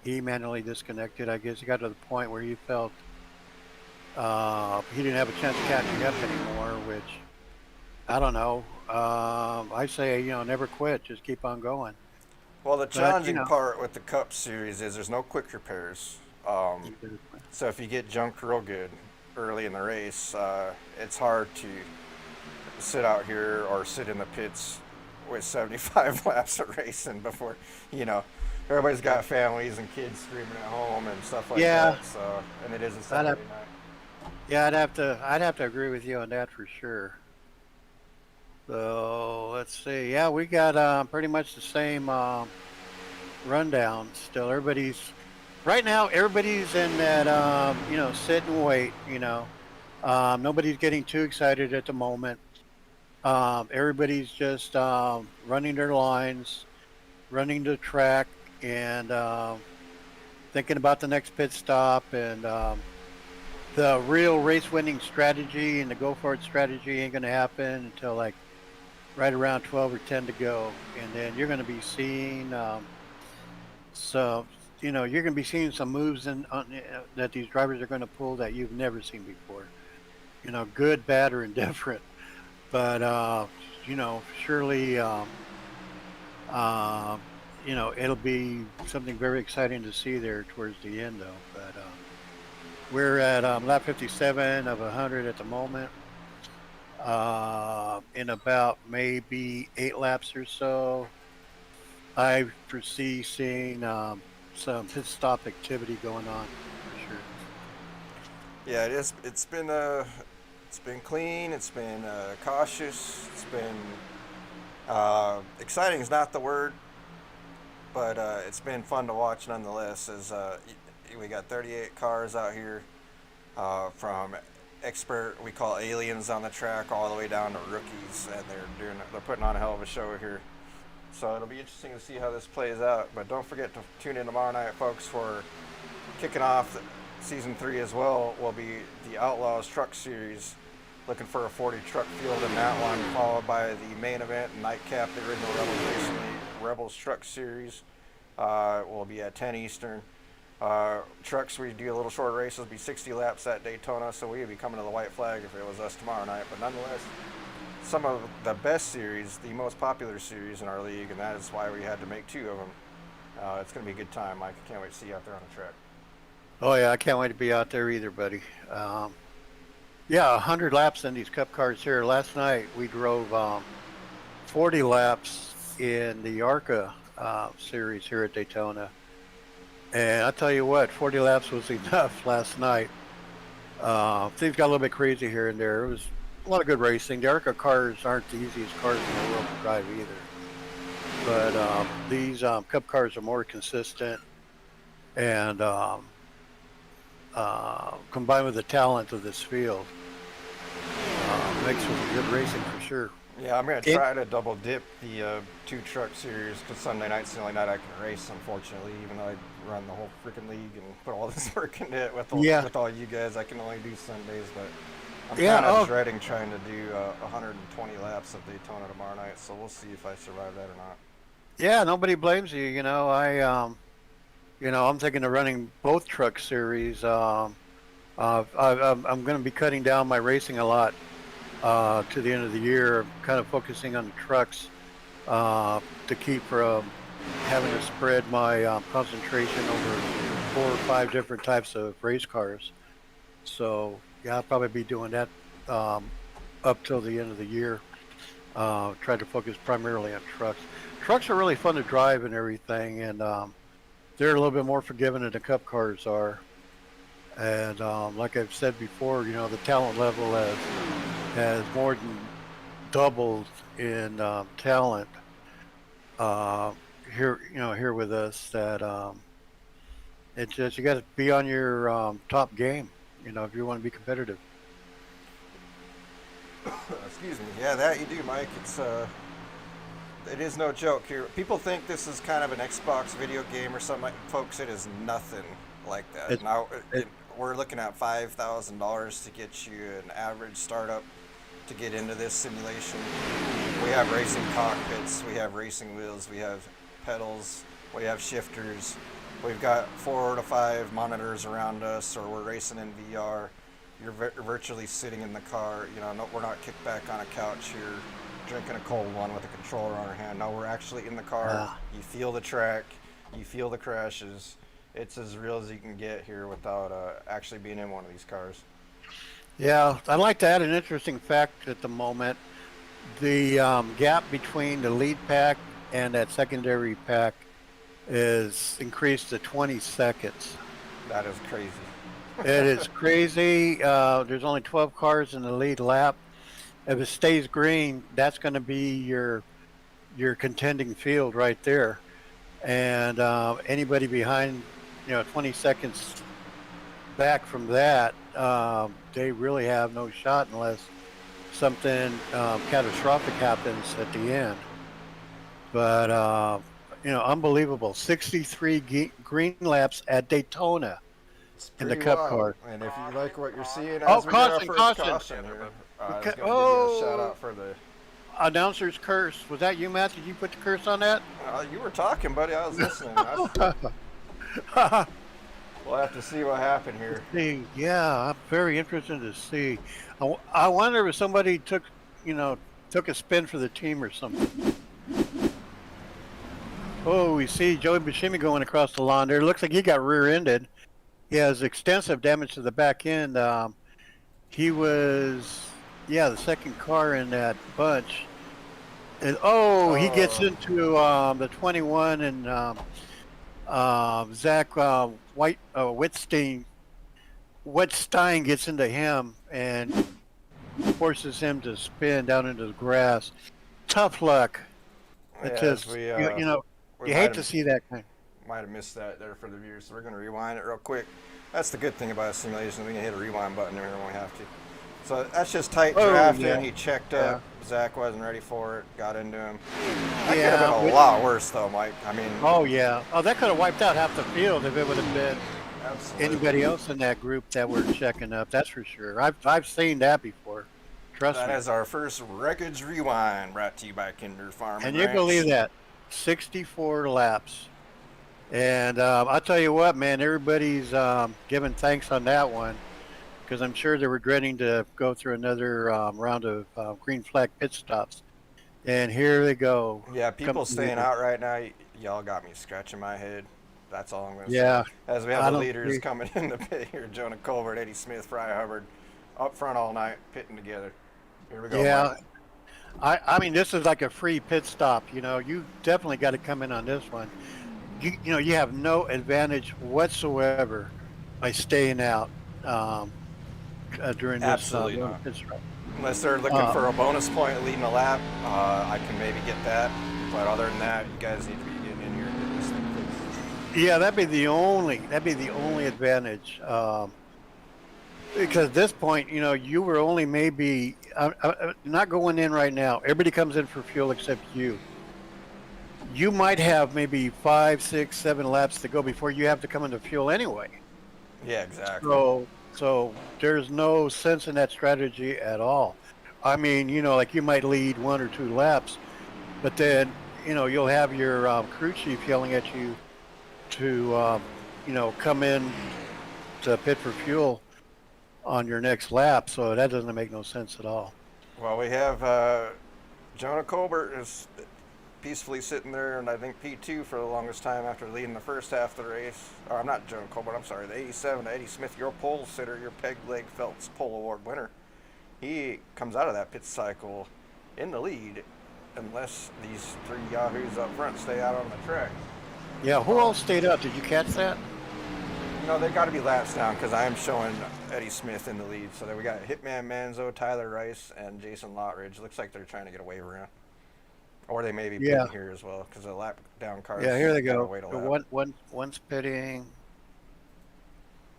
Speaker 2: He manually disconnected. I guess he got to the point where he felt he didn't have a chance of catching up anymore, which I don't know. I say, never quit. Just keep on going.
Speaker 1: Well, the
Speaker 2: But,
Speaker 1: challenging part with the Cup Series is there's no quick repairs. So if you get junked real good early in the race, it's hard to sit out here or sit in the pits with 75 laps of racing before, you know, everybody's got families and kids screaming at home and stuff like
Speaker 2: yeah,
Speaker 1: that. So, and it is a
Speaker 2: I'd have,
Speaker 1: Saturday night.
Speaker 2: yeah, I'd have to agree with you on that for sure. So let's see. Yeah, we got pretty much the same rundown still. Right now, everybody's in that, sit and wait, nobody's getting too excited at the moment. Everybody's just running their lines, running the track, and thinking about the next pit stop. And the real race winning strategy and the go for it strategy ain't going to happen until like right around 12 or 10 to go. And then you're going to be seeing so you're going to be seeing some moves that these drivers are going to pull that you've never seen before. Good, bad, or indifferent. But surely, it'll be something very exciting to see there towards the end, though. But we're at lap 57 of 100 at the moment. In about maybe 8 laps or so, I foresee seeing some pit stop activity going on for sure.
Speaker 1: Yeah, it is. It's been clean. It's been cautious. It's been exciting is not the word, but it's been fun to watch nonetheless. As we got 38 cars out here, from expert we call aliens on the track all the way down to rookies, and they're putting on a hell of a show here. So it'll be interesting to see how this plays out. But don't forget to tune in tomorrow night, folks, for kicking off season 3 as well. Will be the Outlaws Truck Series. Looking for a 40 truck field in that one, followed by the main event, nightcap, the original Rebels Truck Series. Will be at 10 Eastern. Trucks, we do a little shorter races, be 60 laps at Daytona, so we would be coming to the white flag if it was us tomorrow night. But nonetheless, some of the best series, the most popular series in our league, and that is why we had to make 2 of them. It's going to be a good time, Mike. I can't wait to see you out there on the track.
Speaker 2: Oh yeah, I can't wait to be out there either, buddy. Yeah, 100 laps in these Cup cars here. Last night we drove 40 laps in the ARCA series here at Daytona. And I tell you what, 40 laps was enough last night. Things got a little bit crazy here and there. It was a lot of good racing. The ARCA cars aren't the easiest cars in the world to drive either. But these Cup cars are more consistent, and combined with the talent of this field, makes for good racing for sure.
Speaker 1: Yeah, I'm gonna try to double dip the two truck series because Sunday night's the only night I can race, unfortunately. Even though I run the whole freaking league and put all this work into it with all you guys, I can only do Sundays. But I'm kind of dreading trying to do 120 laps of Daytona tomorrow night, so we'll see if I survive that or not.
Speaker 2: Yeah, nobody blames you. You know, I'm thinking of running both truck series. I'm going to be cutting down my racing a lot to the end of the year, kind of focusing on the trucks to keep from having to spread my concentration over 4 or 5 different types of race cars. So yeah, I'll probably be doing that up till the end of the year. Try to focus primarily on trucks. Trucks are really fun to drive and everything, and they're a little bit more forgiving than the Cup cars are. And like I've said before, you know, the talent level has more than doubled in talent here with us. That it's just you got to be on your top game, you know, if you want to be competitive.
Speaker 1: Excuse me. Yeah, that you do, Mike. It is no joke here. People think this is kind of an Xbox video game or something. Folks, it is nothing like that. We're looking at $5,000 to get you an average startup to get into this simulation. We have racing cockpits, we have racing wheels, we have pedals, we have shifters. We've got 4 to 5 monitors around us, or we're racing in VR. You're virtually sitting in the car. You know, we're not kicked back on a couch here, drinking a cold one with a controller on our hand. No, we're actually in the car. You feel the track, you feel the crashes. It's as real as you can get here without actually being in one of these cars.
Speaker 2: Yeah, I'd like to add an interesting fact at the moment. The gap between the lead pack and that secondary pack is increased to 20 seconds.
Speaker 1: That is crazy.
Speaker 2: It is crazy. There's only 12 cars in the lead lap. If it stays green, that's going to be your contending field right there. And anybody behind, 20 seconds back from that, they really have no shot unless something catastrophic happens at the end. But unbelievable. 63 green laps at Daytona in the Cup car.
Speaker 1: And if you like what you're seeing,
Speaker 2: caution
Speaker 1: here, I was gonna give you a shout out for the
Speaker 2: announcer's curse. Was that you, Matt? Did you put the curse on that?
Speaker 1: You were talking, buddy. I was listening. We'll have to see what happened here.
Speaker 2: Yeah, I'm very interested to see. I wonder if somebody took a spin for the team or something. Oh, we see Joey Buscemi going across the lawn there. Looks like he got rear-ended. He has extensive damage to the back end. He was, the second car in that bunch. And, he gets into the 21, and Zach Wittstein gets into him and forces him to spin down into the grass. Tough luck. It's just, you hate to see that kind.
Speaker 1: Might have missed that there for the viewers, so we're going to rewind it real quick. That's the good thing about a simulation. We can hit a rewind button there when we have to. So that's just tight drafting.
Speaker 2: Yeah.
Speaker 1: He checked up. Zach wasn't ready for it. Got into him. That could have been a lot worse, though, Mike. I mean.
Speaker 2: Oh yeah. Oh, that could have wiped out half the field if it would have been anybody else in that group that were checking up. That's for sure. I've seen that before. Trust me.
Speaker 1: That is our first Wreckage Rewind, brought to you by Kinder Farm.
Speaker 2: And you believe that? 64 laps. And I'll tell you what, man, everybody's giving thanks on that one, because I'm sure they were dreading to go through another round of green flag pit stops. And here they go.
Speaker 1: Yeah, people staying out right now, y'all got me scratching my head. That's all I'm going to
Speaker 2: say.
Speaker 1: As we have the leaders coming in the pit here, Jonah Colbert, Eddie Smith, Fry Hubbard, up front all night, pitting together. Here we go,
Speaker 2: Yeah. I mean, this is like a free pit stop. You definitely got to come in on this one. You have no advantage whatsoever by staying out um, during this
Speaker 1: Absolutely
Speaker 2: during the
Speaker 1: not.
Speaker 2: pit stop.
Speaker 1: Unless they're looking
Speaker 2: Uh,
Speaker 1: for a bonus point leading a lap, I can maybe get that. But other than that, you guys need to be getting in here and getting this thing fixed.
Speaker 2: yeah, that'd be the only advantage. Because at this point, you were only maybe not going in right now. Everybody comes in for fuel except you. You might have maybe 5, 6, 7 laps to go before you have to come into fuel anyway.
Speaker 1: Yeah, exactly.
Speaker 2: So there's no sense in that strategy at all. I mean, like you might lead 1 or 2 laps, but then you'll have your crew chief yelling at you to come in to pit for fuel on your next lap. So that doesn't make no sense at all.
Speaker 1: Well, we have Jonah Colbert is peacefully sitting there, and I think P2 for the longest time after leading the first half of the race. Or I'm not Jonah Colbert, I'm sorry, the 87, Eddie Smith, your pole sitter, your peg leg Phelps pole award winner. He comes out of that pit cycle in the lead unless these 3 Yahoos up front stay out on the track.
Speaker 2: Yeah, who else stayed up? Did you catch that?
Speaker 1: They got to be laps down because I am showing Eddie Smith in the lead. So then we got Hitman Manzo, Tyler Rice, and Jason Lottridge. Looks like they're trying to get a wave around. Or they may be pitting here as well because the lap down cars.
Speaker 2: Yeah, here they
Speaker 1: gotta
Speaker 2: go.
Speaker 1: wait a
Speaker 2: The
Speaker 1: lap.
Speaker 2: one's pitting.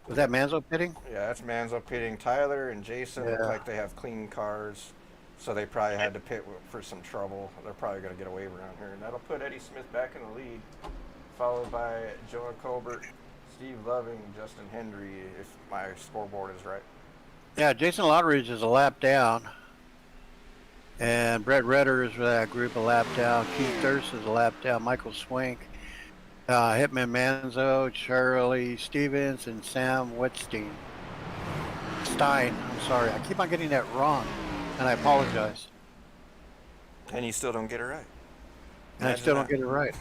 Speaker 2: Was that Manzo pitting?
Speaker 1: Yeah, that's Manzo pitting. Tyler and Jason look
Speaker 2: Yeah.
Speaker 1: like they have clean cars. So they probably had to pit for some trouble. They're probably going to get a wave around here. And that'll put Eddie Smith back in the lead, followed by Jonah Colbert, Steve Loving, Justin Hendry, if my scoreboard is right.
Speaker 2: Yeah, Jason Lottridge is a lap down. And Brett Redder is that group a lap down. Keith Durst is a lap down. Michael Swink, Hitman Manzo, Charlie Stevens, and Sam Wetstein. Stein. I'm sorry. I keep on getting that wrong, and I apologize.
Speaker 1: And you still don't get it right.
Speaker 2: And I still don't get it right.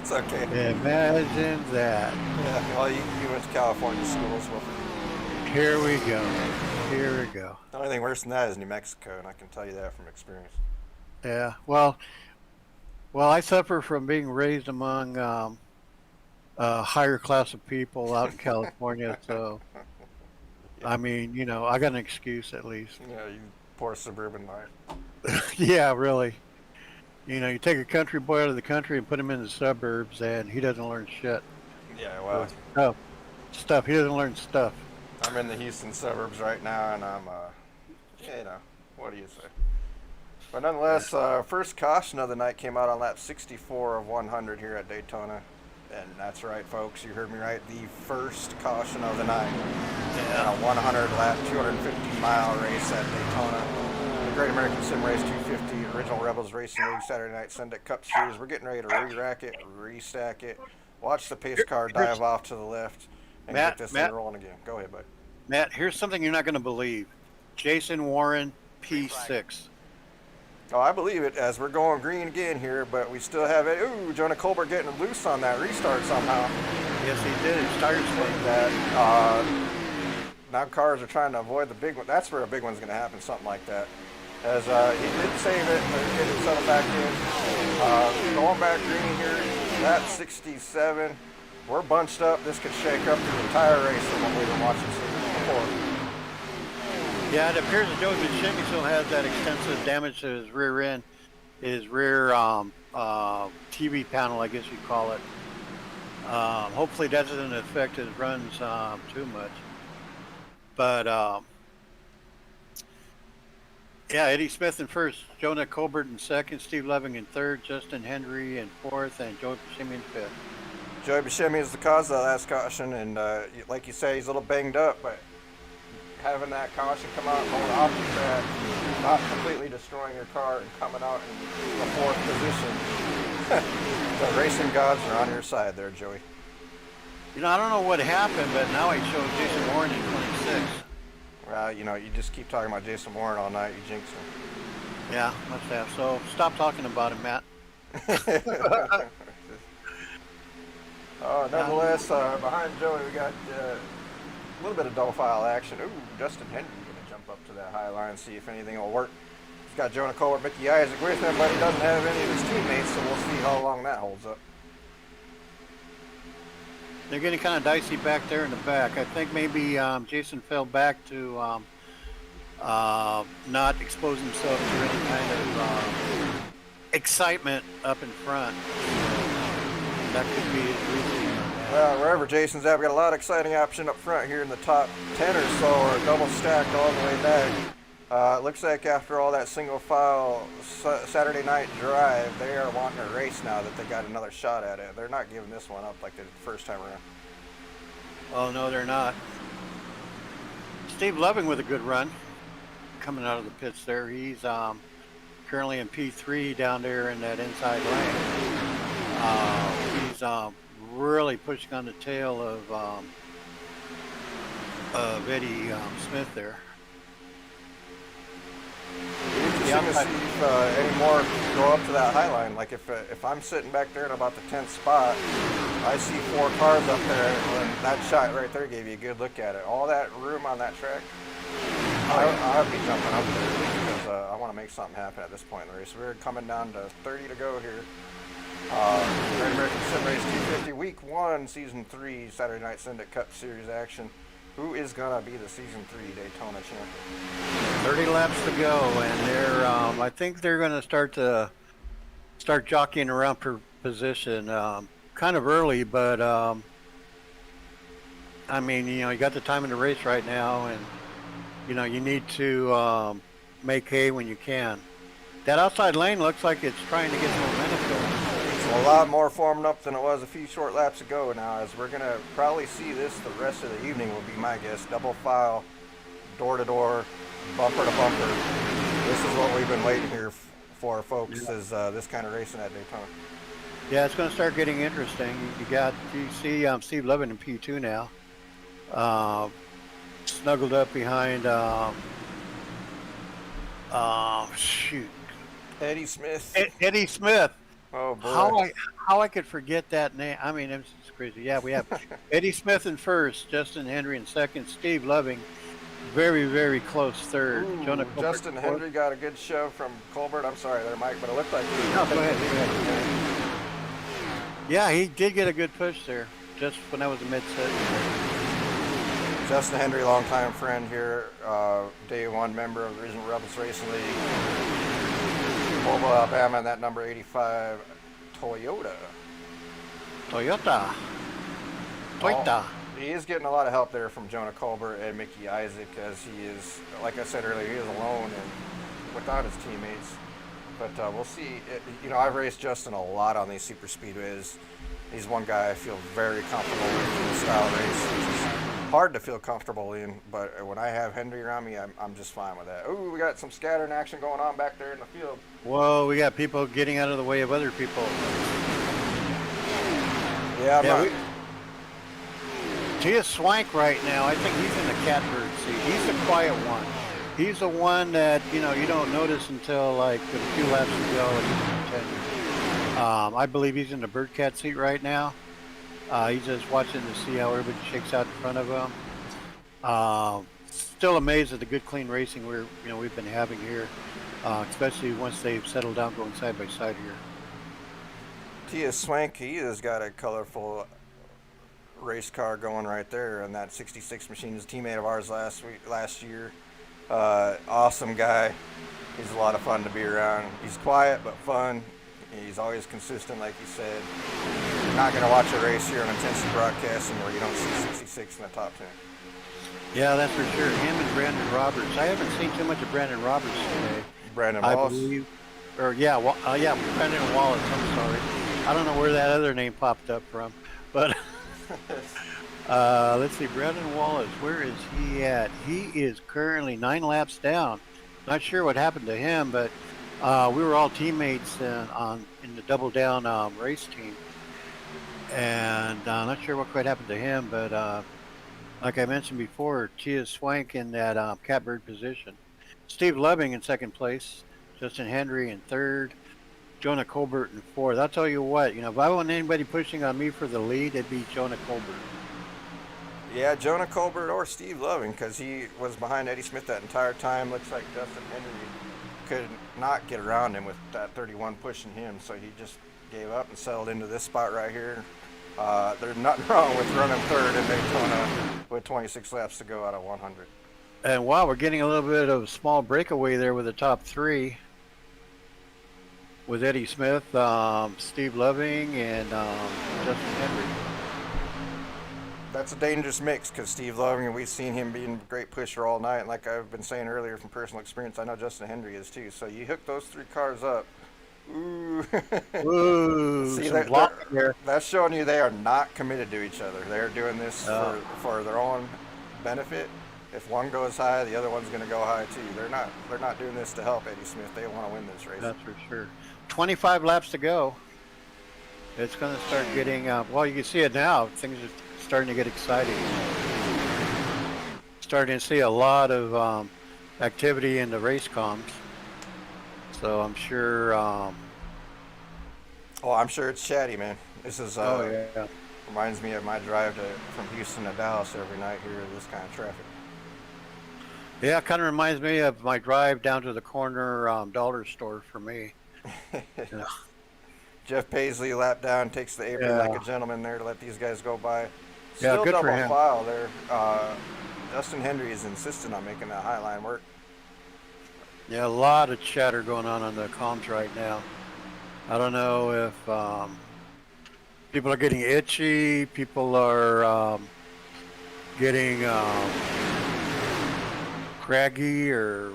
Speaker 1: It's okay.
Speaker 2: Imagine that.
Speaker 1: Yeah, well, you went to California schools. Well,
Speaker 2: Here we go. Here we go.
Speaker 1: the only thing worse than that is New Mexico, and I can tell you that from experience.
Speaker 2: Yeah. Well, I suffer from being raised among a higher class of people out in California. So, I mean, I got an excuse at least.
Speaker 1: Yeah, you poor suburban life.
Speaker 2: Yeah, really. You take a country boy out of the country and put him in the suburbs, and he doesn't learn shit.
Speaker 1: Yeah, well,
Speaker 2: Stuff. He doesn't learn stuff.
Speaker 1: I'm in the Houston suburbs right now, and I'm, what do you say? But nonetheless, first caution of the night came out on lap 64 of 100 here at Daytona. And that's right, folks, you heard me right, the first caution of the night. In a 100 lap, 250 mile race at Daytona. The Great American Sim Race 250, Original Rebels Racing League Saturday Night Sunday Cup Series. We're getting ready to re-rack it, restack it, watch the pace car dive off to the left, and get this thing rolling again. Go ahead, bud.
Speaker 2: Matt, here's something you're not going to believe. Jason Warren, P6.
Speaker 1: Oh, I believe it as we're going green again here, but we still have it. Ooh, Jonah Colbert getting loose on that restart somehow.
Speaker 2: Yes, he did. It started swinging.
Speaker 1: That now cars are trying to avoid the big one. That's where a big one's going to happen, something like that. As he did save it, get it settled back in. Going back green here, lap 67. We're bunched up. This could shake up the entire race from what we've been watching before.
Speaker 2: Yeah, it appears that Joey Buscemi still has that extensive damage to his rear end, his rear TV panel, I guess you'd call it. Hopefully that doesn't affect his runs too much. But yeah, Eddie Smith in first, Jonah Colbert in second, Steve Loving in third, Justin Hendry in fourth, and Joey Buscemi in fifth.
Speaker 1: Joey Buscemi is the cause of that last caution, and like you say, he's a little banged up, but having that caution come out and hold off the track, not completely destroying your car and coming out in the fourth position. The racing gods are on your side there, Joey.
Speaker 2: I don't know what happened, but now I showed Jason Warren in 26.
Speaker 1: Well, you just keep talking about Jason Warren all night, you jinx him.
Speaker 2: Yeah, must have. So stop talking about him, Matt.
Speaker 1: Nonetheless, behind Joey, we got a little bit of double file action. Ooh, Justin Hendry going to jump up to that high line, see if anything will work. He's got Jonah Colbert, Mickey Isaac with him, but he doesn't have any of his teammates, so we'll see how long that holds up.
Speaker 2: They're getting kind of dicey back there in the back. I think maybe Jason fell back to not expose himself to any kind of excitement up in front. That could be his reasoning on that.
Speaker 1: Well, wherever Jason's at, we got a lot of exciting action up front here in the top 10 or so, or double stacked all the way back. It looks like after all that single file Saturday night drive, they are wanting a race now that they got another shot at it. They're not giving this one up like they did the first time around.
Speaker 2: Oh, no, they're not. Steve Loving with a good run coming out of the pits there. He's currently in P3 down there in that inside lane. He's really pushing on the tail of Eddie Smith there.
Speaker 1: Interesting to see if any more go up to that high line. Like if I'm sitting back there in about the 10th spot, I see 4 cars up there, and that shot right there gave you a good look at it. All that room on that track, I'd be jumping up there because I want to make something happen at this point in the race. We're coming down to 30 to go here. Great American Sim Race 250 Week 1, Season 3, Saturday Night Syndicate Cup Series action. Who is going to be the Season 3 Daytona champion?
Speaker 2: 30 laps to go, and they're I think they're going to start jockeying around for position kind of early, but I mean, you know, you got the time in the race right now, and you know, you need to make hay when you can. That outside lane looks like it's trying to get some momentum going.
Speaker 1: It's a lot more formed up than it was a few short laps ago now, as we're going to probably see this the rest of the evening, will be my guess. Double file, door to door, bumper to bumper. This is what we've been waiting here for, folks, is this kind of racing at Daytona.
Speaker 2: Yeah, it's going to start getting interesting. You see Steve Lovin in P2 now, snuggled up behind shoot,
Speaker 1: Eddie Smith.
Speaker 2: Eddie Smith.
Speaker 1: Oh boy.
Speaker 2: How I could forget that name. I mean, it's crazy. Yeah, we have Eddie Smith in first, Justin Henry in second, Steve Loving very, very close third.
Speaker 1: Ooh,
Speaker 2: Jonah Colbert
Speaker 1: Justin
Speaker 2: fourth.
Speaker 1: Hendry got a good shove from Colbert. I'm sorry there, Mike, but it looked like he
Speaker 2: No, go ahead. Yeah, he did get a good push there just when I was a mid-set.
Speaker 1: Justin Hendry, longtime friend here, day one member of the Regional Rebels Racing League. Mobile, Alabama, and that number 85 Toyota.
Speaker 2: Toyota.
Speaker 1: Oh, he is getting a lot of help there from Jonah Colbert and Mickey Isaac, as he is, like I said earlier, he is alone and without his teammates. But we'll see. You know, I've raced Justin a lot on these super speedways. He's one guy I feel very comfortable with in the style race, which is hard to feel comfortable in. But when I have Hendry around me, I'm just fine with that. Ooh, we got some scattering action going on back there in the field.
Speaker 2: Whoa, we got people getting out of the way of other people.
Speaker 1: Yeah,
Speaker 2: Tia Swank right now, I think he's in the catbird seat. He's the quiet one. He's the one that, you know, you don't notice until like a few laps to go and he's contending. I believe he's in the bird cat seat right now. He's just watching to see how everybody shakes out in front of him. Still amazed at the good, clean racing we've been having here, especially once they've settled down going side by side here.
Speaker 1: Tia Swank, he has got a colorful race car going right there, and that 66 machine is a teammate of ours last year. Awesome guy. He's a lot of fun to be around. He's quiet but fun. He's always consistent, like you said. You're not going to watch a race here on Intensity Broadcasting where you don't see 66 in the top 10.
Speaker 2: Yeah, that's for sure. Him and Brandon Roberts. I haven't seen too much of Brandon Roberts today.
Speaker 1: Brandon
Speaker 2: I
Speaker 1: Wallace.
Speaker 2: believe, Brandon Wallace. I'm sorry. I don't know where that other name popped up from, but let's see. Brandon Wallace, where is he at? He is currently 9 laps down. Not sure what happened to him, but we were all teammates in the Double Down race team, and not sure what quite happened to him, but like I mentioned before, Tia Swank in that catbird position. Steve Loving in second place, Justin Hendry in third, Jonah Colbert in fourth. I'll tell you what, if I want anybody pushing on me for the lead, it'd be Jonah Colbert.
Speaker 1: Yeah, Jonah Colbert or Steve Loving, because he was behind Eddie Smith that entire time. Looks like Justin Henry could not get around him with that 31 pushing him, so he just gave up and settled into this spot right here. There's nothing wrong with running third in Daytona with 26 laps to go out of 100.
Speaker 2: And wow, we're getting a little bit of a small breakaway there with the top three. With Eddie Smith, Steve Loving, and Justin Henry.
Speaker 1: That's a dangerous mix because Steve Loving, and we've seen him being a great pusher all night. And like I've been saying earlier from personal experience, I know Justin Henry is too. So you hook those three cars up. Ooh.
Speaker 2: Ooh,
Speaker 1: See,
Speaker 2: some blocking there.
Speaker 1: that's showing you they are not committed to each other. They're doing this for their own benefit. If one goes high, the other one's going to go high too. They're not doing this to help Eddie Smith. They want to win this race.
Speaker 2: That's for sure. 25 laps to go. It's going to start getting, well, you can see it now. Things are starting to get exciting. Starting to see a lot of activity in the race comms. So I'm sure.
Speaker 1: Oh, I'm sure it's chatty, man. This is
Speaker 2: Yeah.
Speaker 1: reminds me of my drive from Houston to Dallas every night here in this kind of traffic.
Speaker 2: Yeah, it kind of reminds me of my drive down to the corner dollar store for me. Yeah.
Speaker 1: Jeff Paisley lapped down, takes the apron like a gentleman there to let these guys go by.
Speaker 2: Yeah,
Speaker 1: Still
Speaker 2: good for
Speaker 1: double
Speaker 2: him.
Speaker 1: file there. Justin Henry is insistent on making that high line work.
Speaker 2: Yeah, a lot of chatter going on the comms right now. I don't know if people are getting itchy, people are getting craggy or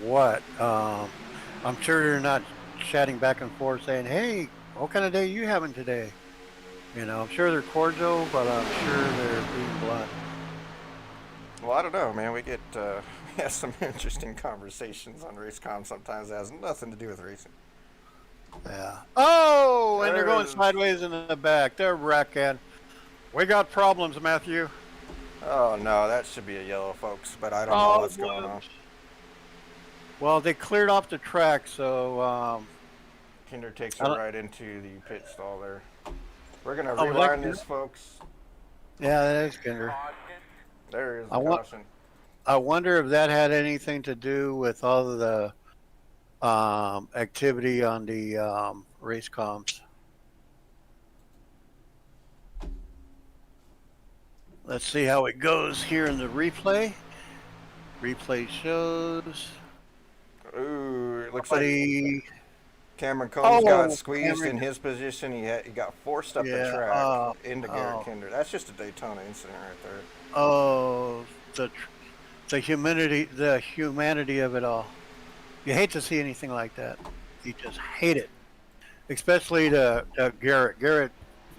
Speaker 2: what. I'm sure they're not chatting back and forth saying, hey, what kind of day are you having today? You know, I'm sure they're cordial, but I'm sure they're being blunt.
Speaker 1: Well, I don't know, man. We have some interesting conversations on Racecom sometimes that has nothing to do with racing.
Speaker 2: Yeah. Oh, and they're going
Speaker 1: There's-
Speaker 2: sideways in the back. They're wrecking. We got problems, Matthew.
Speaker 1: Oh no, that should be a yellow, folks. But I don't know what's going on.
Speaker 2: Well, they cleared off the track, so
Speaker 1: Kinder takes
Speaker 2: I
Speaker 1: it
Speaker 2: don't-
Speaker 1: right into the pit stall there. We're gonna
Speaker 2: Oh, is that
Speaker 1: rewind
Speaker 2: Kinder?
Speaker 1: this, folks.
Speaker 2: yeah, that is Kinder.
Speaker 1: There is the
Speaker 2: I want-
Speaker 1: caution.
Speaker 2: I wonder if that had anything to do with all of the activity on the race comms. Let's see how it goes here in the replay. Replay shows.
Speaker 1: Ooh, it looks like
Speaker 2: Buddy,
Speaker 1: Cameron Combs got
Speaker 2: Oh,
Speaker 1: squeezed
Speaker 2: Cameron.
Speaker 1: in his position. He got forced up the
Speaker 2: Yeah,
Speaker 1: track into Garrett
Speaker 2: oh.
Speaker 1: Kinder. That's just a Daytona incident right there.
Speaker 2: oh, the humanity of it all. You hate to see anything like that. You just hate it, especially to Garrett. Garrett,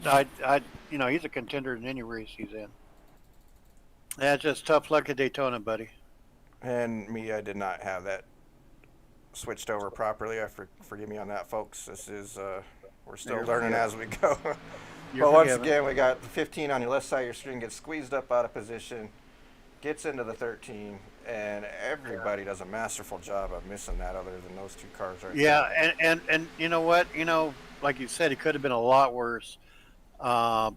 Speaker 2: he's a contender in any race he's in. That's just tough luck at Daytona, buddy.
Speaker 1: And me, I did not have that switched over properly. Forgive me on that, folks. This is we're still
Speaker 2: You're
Speaker 1: learning
Speaker 2: forgiven.
Speaker 1: as we go.
Speaker 2: You're
Speaker 1: But once
Speaker 2: forgiven.
Speaker 1: again, we got the 15 on your left side of your screen gets squeezed up out of position, gets into the 13, and everybody does a masterful job of missing that. Other than those two cars right
Speaker 2: Yeah,
Speaker 1: there.
Speaker 2: and you know what? Like you said, it could have been a lot worse.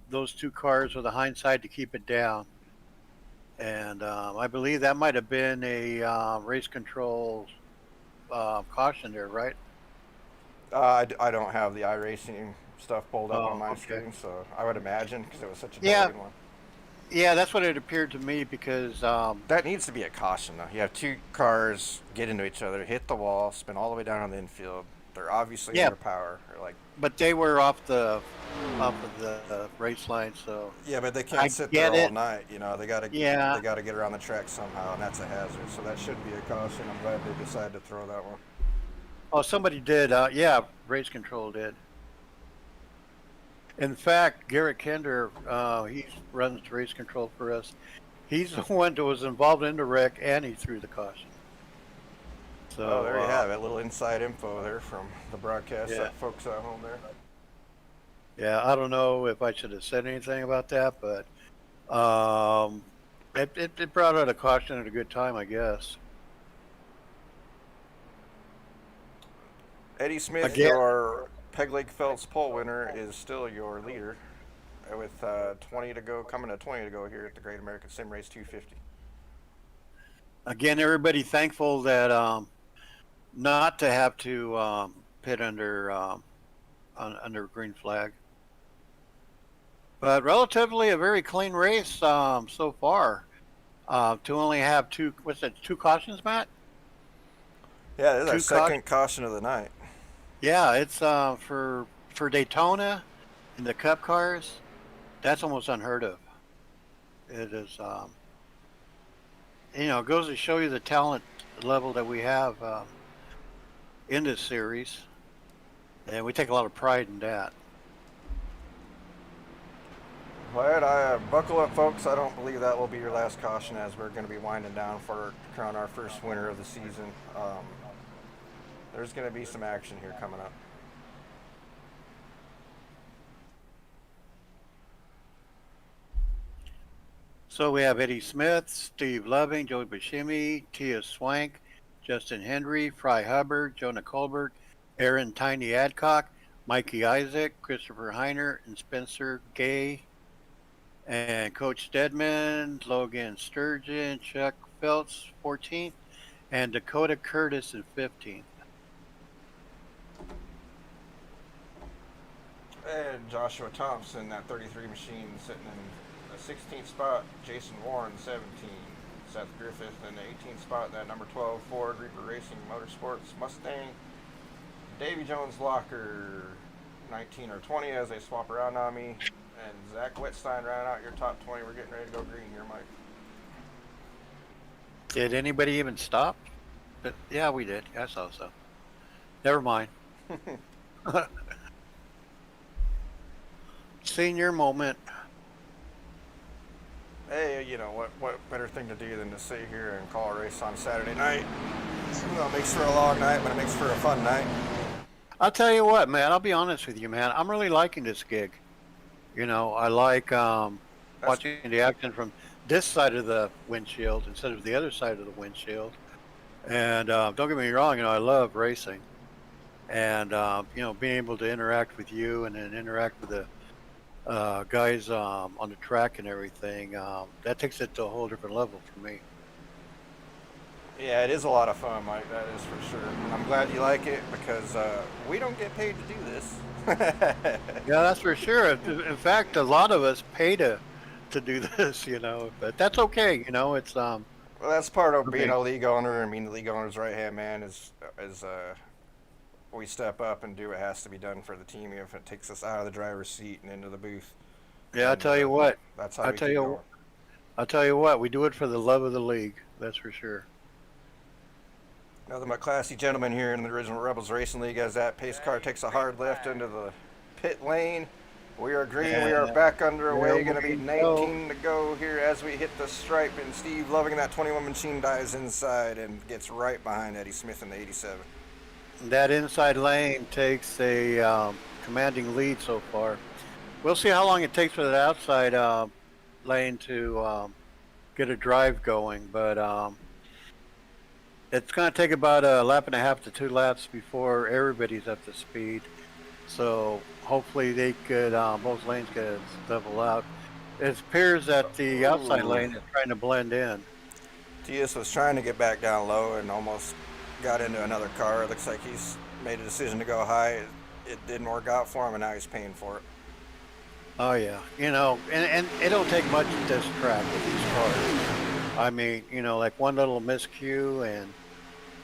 Speaker 2: Those two cars with the hindsight to keep it down. And I believe that might have been a race control caution there, right?
Speaker 1: I don't have the iRacing stuff pulled up
Speaker 2: Oh,
Speaker 1: on my
Speaker 2: okay.
Speaker 1: screen, so I would imagine because it was such a
Speaker 2: Yeah.
Speaker 1: delayed one.
Speaker 2: Yeah, that's what it appeared to me because
Speaker 1: That needs to be a caution, though. You have two cars get into each other, hit the wall, spin all the way down on the infield. They're obviously
Speaker 2: Yeah.
Speaker 1: under power. Or
Speaker 2: but they were off of the race line, so
Speaker 1: yeah, but they
Speaker 2: I
Speaker 1: can't sit there
Speaker 2: get
Speaker 1: all
Speaker 2: it.
Speaker 1: night. They gotta
Speaker 2: Yeah.
Speaker 1: they gotta get around the track somehow, and that's a hazard. So that should be a caution. I'm glad they decided to throw that one.
Speaker 2: Oh, somebody did. Yeah, race control did. In fact, Garrett Kinder, he runs race control for us. He's the one that was involved in the wreck, and he threw the caution. So
Speaker 1: Oh, there you have it. Little inside info there from the broadcast
Speaker 2: Yeah.
Speaker 1: folks at home there.
Speaker 2: Yeah, I don't know if I should have said anything about that, but it brought out a caution at a good time, I guess.
Speaker 1: Eddie Smith,
Speaker 2: Again.
Speaker 1: your Peg Leg Phelps pole winner, is still your leader with 20 to go, coming to 20 to go here at the Great American Sim Race 250.
Speaker 2: Again, everybody thankful that not to have to pit under under green flag. But relatively a very clean race so far. To only have two cautions, Matt?
Speaker 1: Yeah, this is our
Speaker 2: Two cautions.
Speaker 1: second caution of the night.
Speaker 2: Yeah, it's for Daytona in the Cup cars. That's almost unheard of. It is, it goes to show you the talent level that we have in this series, and we take a lot of pride in that.
Speaker 1: All right, buckle up, folks. I don't believe that will be your last caution, as we're going to be winding down for to crown our first winner of the season. There's going to be some action here coming up.
Speaker 2: So we have Eddie Smith, Steve Loving, Joey Buscemi, Tia Swank, Justin Henry, Fry Hubbard, Jonah Colbert, Aaron Tiny Adcock, Mikey Isaac, Christopher Heiner, and Spencer Gay, and Coach Stedman, Logan Sturgeon, Chuck Phelps, 14th, and Dakota Curtis in 15th.
Speaker 1: And Joshua Thompson, that 33 machine, sitting in the 16th spot. Jason Warren, 17. Seth Griffith in the 18th spot. That number 12 Ford Reaper Racing Motorsports Mustang. Davy Jones Locker, 19 or 20 as they swap around on me. And Zach Whitstein round out your top 20. We're getting ready to go green here, Mike.
Speaker 2: Did anybody even stop? But, yeah, we did. I saw so. Never mind. Senior moment.
Speaker 1: Hey, you know, what better thing to do than to sit here and call a race on Saturday night? It makes for a long night, but it makes for a fun night.
Speaker 2: I'll tell you what, man. I'll be honest with you, man. I'm really liking this gig. You know, I like watching the action from this side of the windshield instead of the other side of the windshield. And don't get me wrong, you know, I love racing. And, being able to interact with you and then interact with the guys on the track and everything, that takes it to a whole different level for me.
Speaker 1: Yeah, it is a lot of fun, Mike. That is for sure. I'm glad you like it because we don't get paid to do this.
Speaker 2: Yeah, that's for sure. In fact, a lot of us pay to do this, but that's okay. It's
Speaker 1: Well, that's part of being a league owner. I mean, the league owner's right hand man is we step up and do what has to be done for the team, if it takes us out of the driver's seat and into the booth.
Speaker 2: Yeah, I'll tell you what.
Speaker 1: That's how we keep going.
Speaker 2: I'll tell you what. We do it for the love of the league. That's for sure.
Speaker 1: Another my classy gentleman here in the original Rebels Racing League, as that pace car takes a hard left into the pit lane. We are green. We are back underway. Going to be 19 to go here as we hit the stripe. And Steve Loving, that 21 machine, dives inside and gets right behind Eddie Smith in the 87.
Speaker 2: That inside lane takes a commanding lead so far. We'll see how long it takes for that outside lane to get a drive going, but it's going to take about a lap and a half to 2 laps before everybody's up to speed. So hopefully they could, both lanes could level out. It appears that the outside lane is trying to blend in.
Speaker 1: Tias was trying to get back down low and almost got into another car. It looks like he's made a decision to go high. It didn't work out for him, and now he's paying for it.
Speaker 2: Oh yeah, and it don't take much at this track with these cars. I mean, like one little miscue, and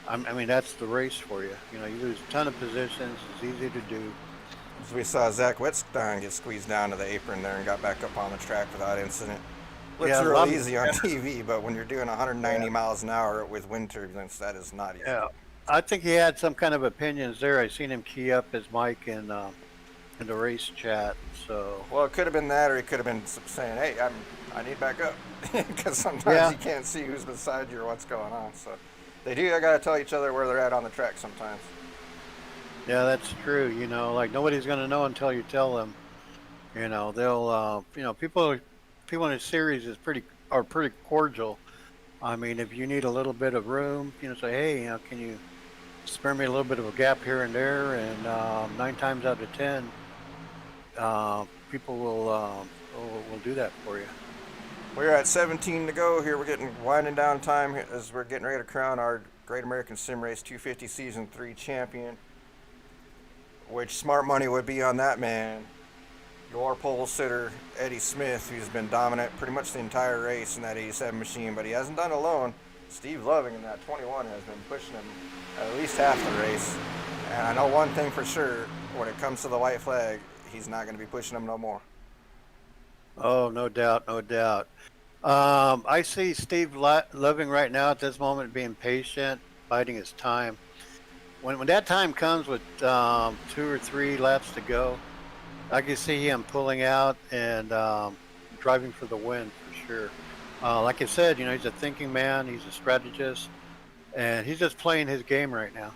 Speaker 2: I mean that's the race for you. You lose a ton of positions. It's easy to do.
Speaker 1: As we saw Zach Whitstein get squeezed down to the apron there and got back up on the track without incident. Looks real easy on TV, but when you're doing 190 miles an hour with wind turbulence, that is not easy.
Speaker 2: Yeah, I think he had some kind of opinions there. I seen him key up his mic in the race chat. So
Speaker 1: well, it could have been that, or he could have been saying, "Hey, I need back up," because sometimes you can't see who's beside you or what's going on. So they got to tell each other where they're at on the track sometimes.
Speaker 2: Yeah, that's true. Like nobody's gonna know until you tell them. They'll people in the series are pretty cordial. I mean, if you need a little bit of room, say, hey, can you spare me a little bit of a gap here and there? And 9 times out of 10, people will do that for you.
Speaker 1: We're at 17 to go here. We're winding down time as we're getting ready to crown our Great American Sim Race 250 Season 3 champion. Which smart money would be on that man. Your pole sitter, Eddie Smith, who's been dominant pretty much the entire race in that 87 machine, but he hasn't done it alone. Steve Loving in that 21 has been pushing him at least half the race. And I know one thing for sure, when it comes to the white flag, he's not going to be pushing him no more.
Speaker 2: Oh, no doubt, no doubt. I see Steve Loving right now at this moment being patient, biding his time. When that time comes with 2 or 3 laps to go, I can see him pulling out and driving for the win for sure. Like I said, he's a thinking man, he's a strategist, and he's just playing his game right now.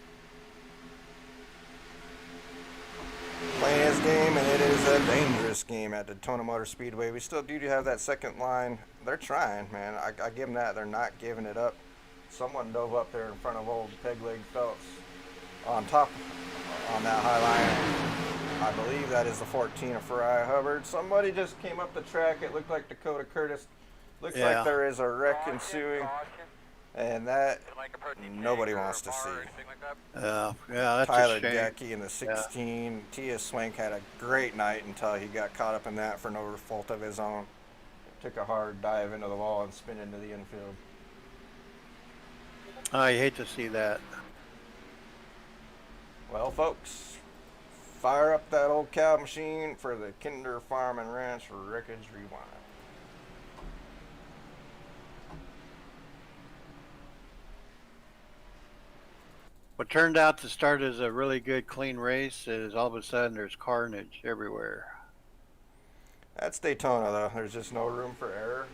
Speaker 1: Playing his game, and it is a dangerous game at Daytona Motor Speedway. We still do have that second line. They're trying, man. I give them that. They're not giving it up. Someone dove up there in front of old Peg-Leg Phelps on top on that high line. I believe that is the 14 of Farai Hubbard. Somebody just came up the track. It looked like Dakota Curtis. Looks like there is a wreck ensuing, and that nobody wants to see.
Speaker 2: Yeah, that's
Speaker 1: Tyler
Speaker 2: a shame.
Speaker 1: Gecky in the 16. Yeah. Tia Swank had a great night until he got caught up in that for no fault of his own. Took a hard dive into the wall and spin into the infield.
Speaker 2: I hate to see that.
Speaker 1: Well, folks, fire up that old cow machine for the Kinder Farm and Ranch Wreckage Rewind.
Speaker 2: What turned out to start as a really good, clean race is all of a sudden there's carnage everywhere.
Speaker 1: That's Daytona, though. There's just no room for error.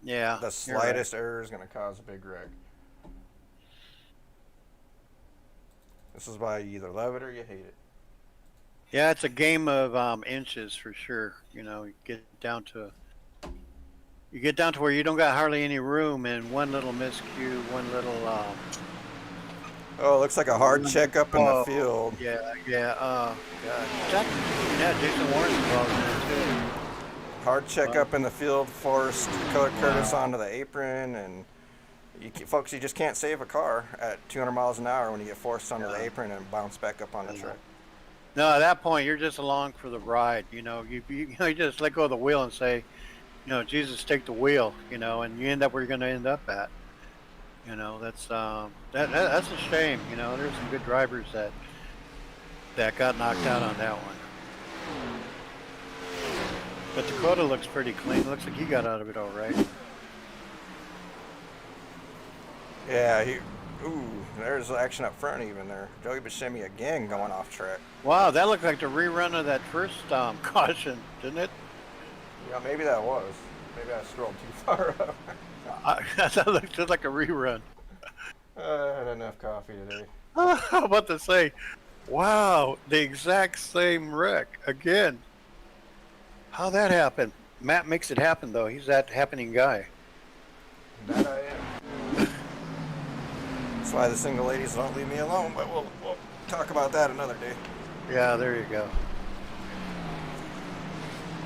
Speaker 2: Yeah.
Speaker 1: The slightest error is going to cause a big wreck. This is why you either love it or you hate it.
Speaker 2: Yeah, it's a game of inches for sure. You get down to where you don't got hardly any room, and one little miscue, one little.
Speaker 1: Oh, it looks like a hard check up in the field.
Speaker 2: Yeah. God. Yeah, Jason Warren's involved in it too.
Speaker 1: Hard check up in the field forced Dakota Curtis onto the apron, and folks, you just can't save a car at 200 miles an hour when you get forced onto the apron and bounce back up on the track.
Speaker 2: No, at that point you're just along for the ride. You just let go of the wheel and say, Jesus, take the wheel. And you end up where you're going to end up at. That's that's a shame. There's some good drivers that got knocked out on that one. But Dakota looks pretty clean. Looks like he got out of it all right.
Speaker 1: Yeah, there's action up front even there. Joey Buscemi again going off track.
Speaker 2: Wow, that looked like the rerun of that first caution, didn't it?
Speaker 1: Yeah, maybe that was. Maybe I scrolled too far up.
Speaker 2: That looked just like a rerun.
Speaker 1: I had enough coffee today.
Speaker 2: I'm about to say, wow, the exact same wreck again. How'd that happen? Matt makes it happen, though. He's that happening guy.
Speaker 1: That I am. That's why the single ladies don't leave me alone, but we'll talk about that another day.
Speaker 2: Yeah, there you go.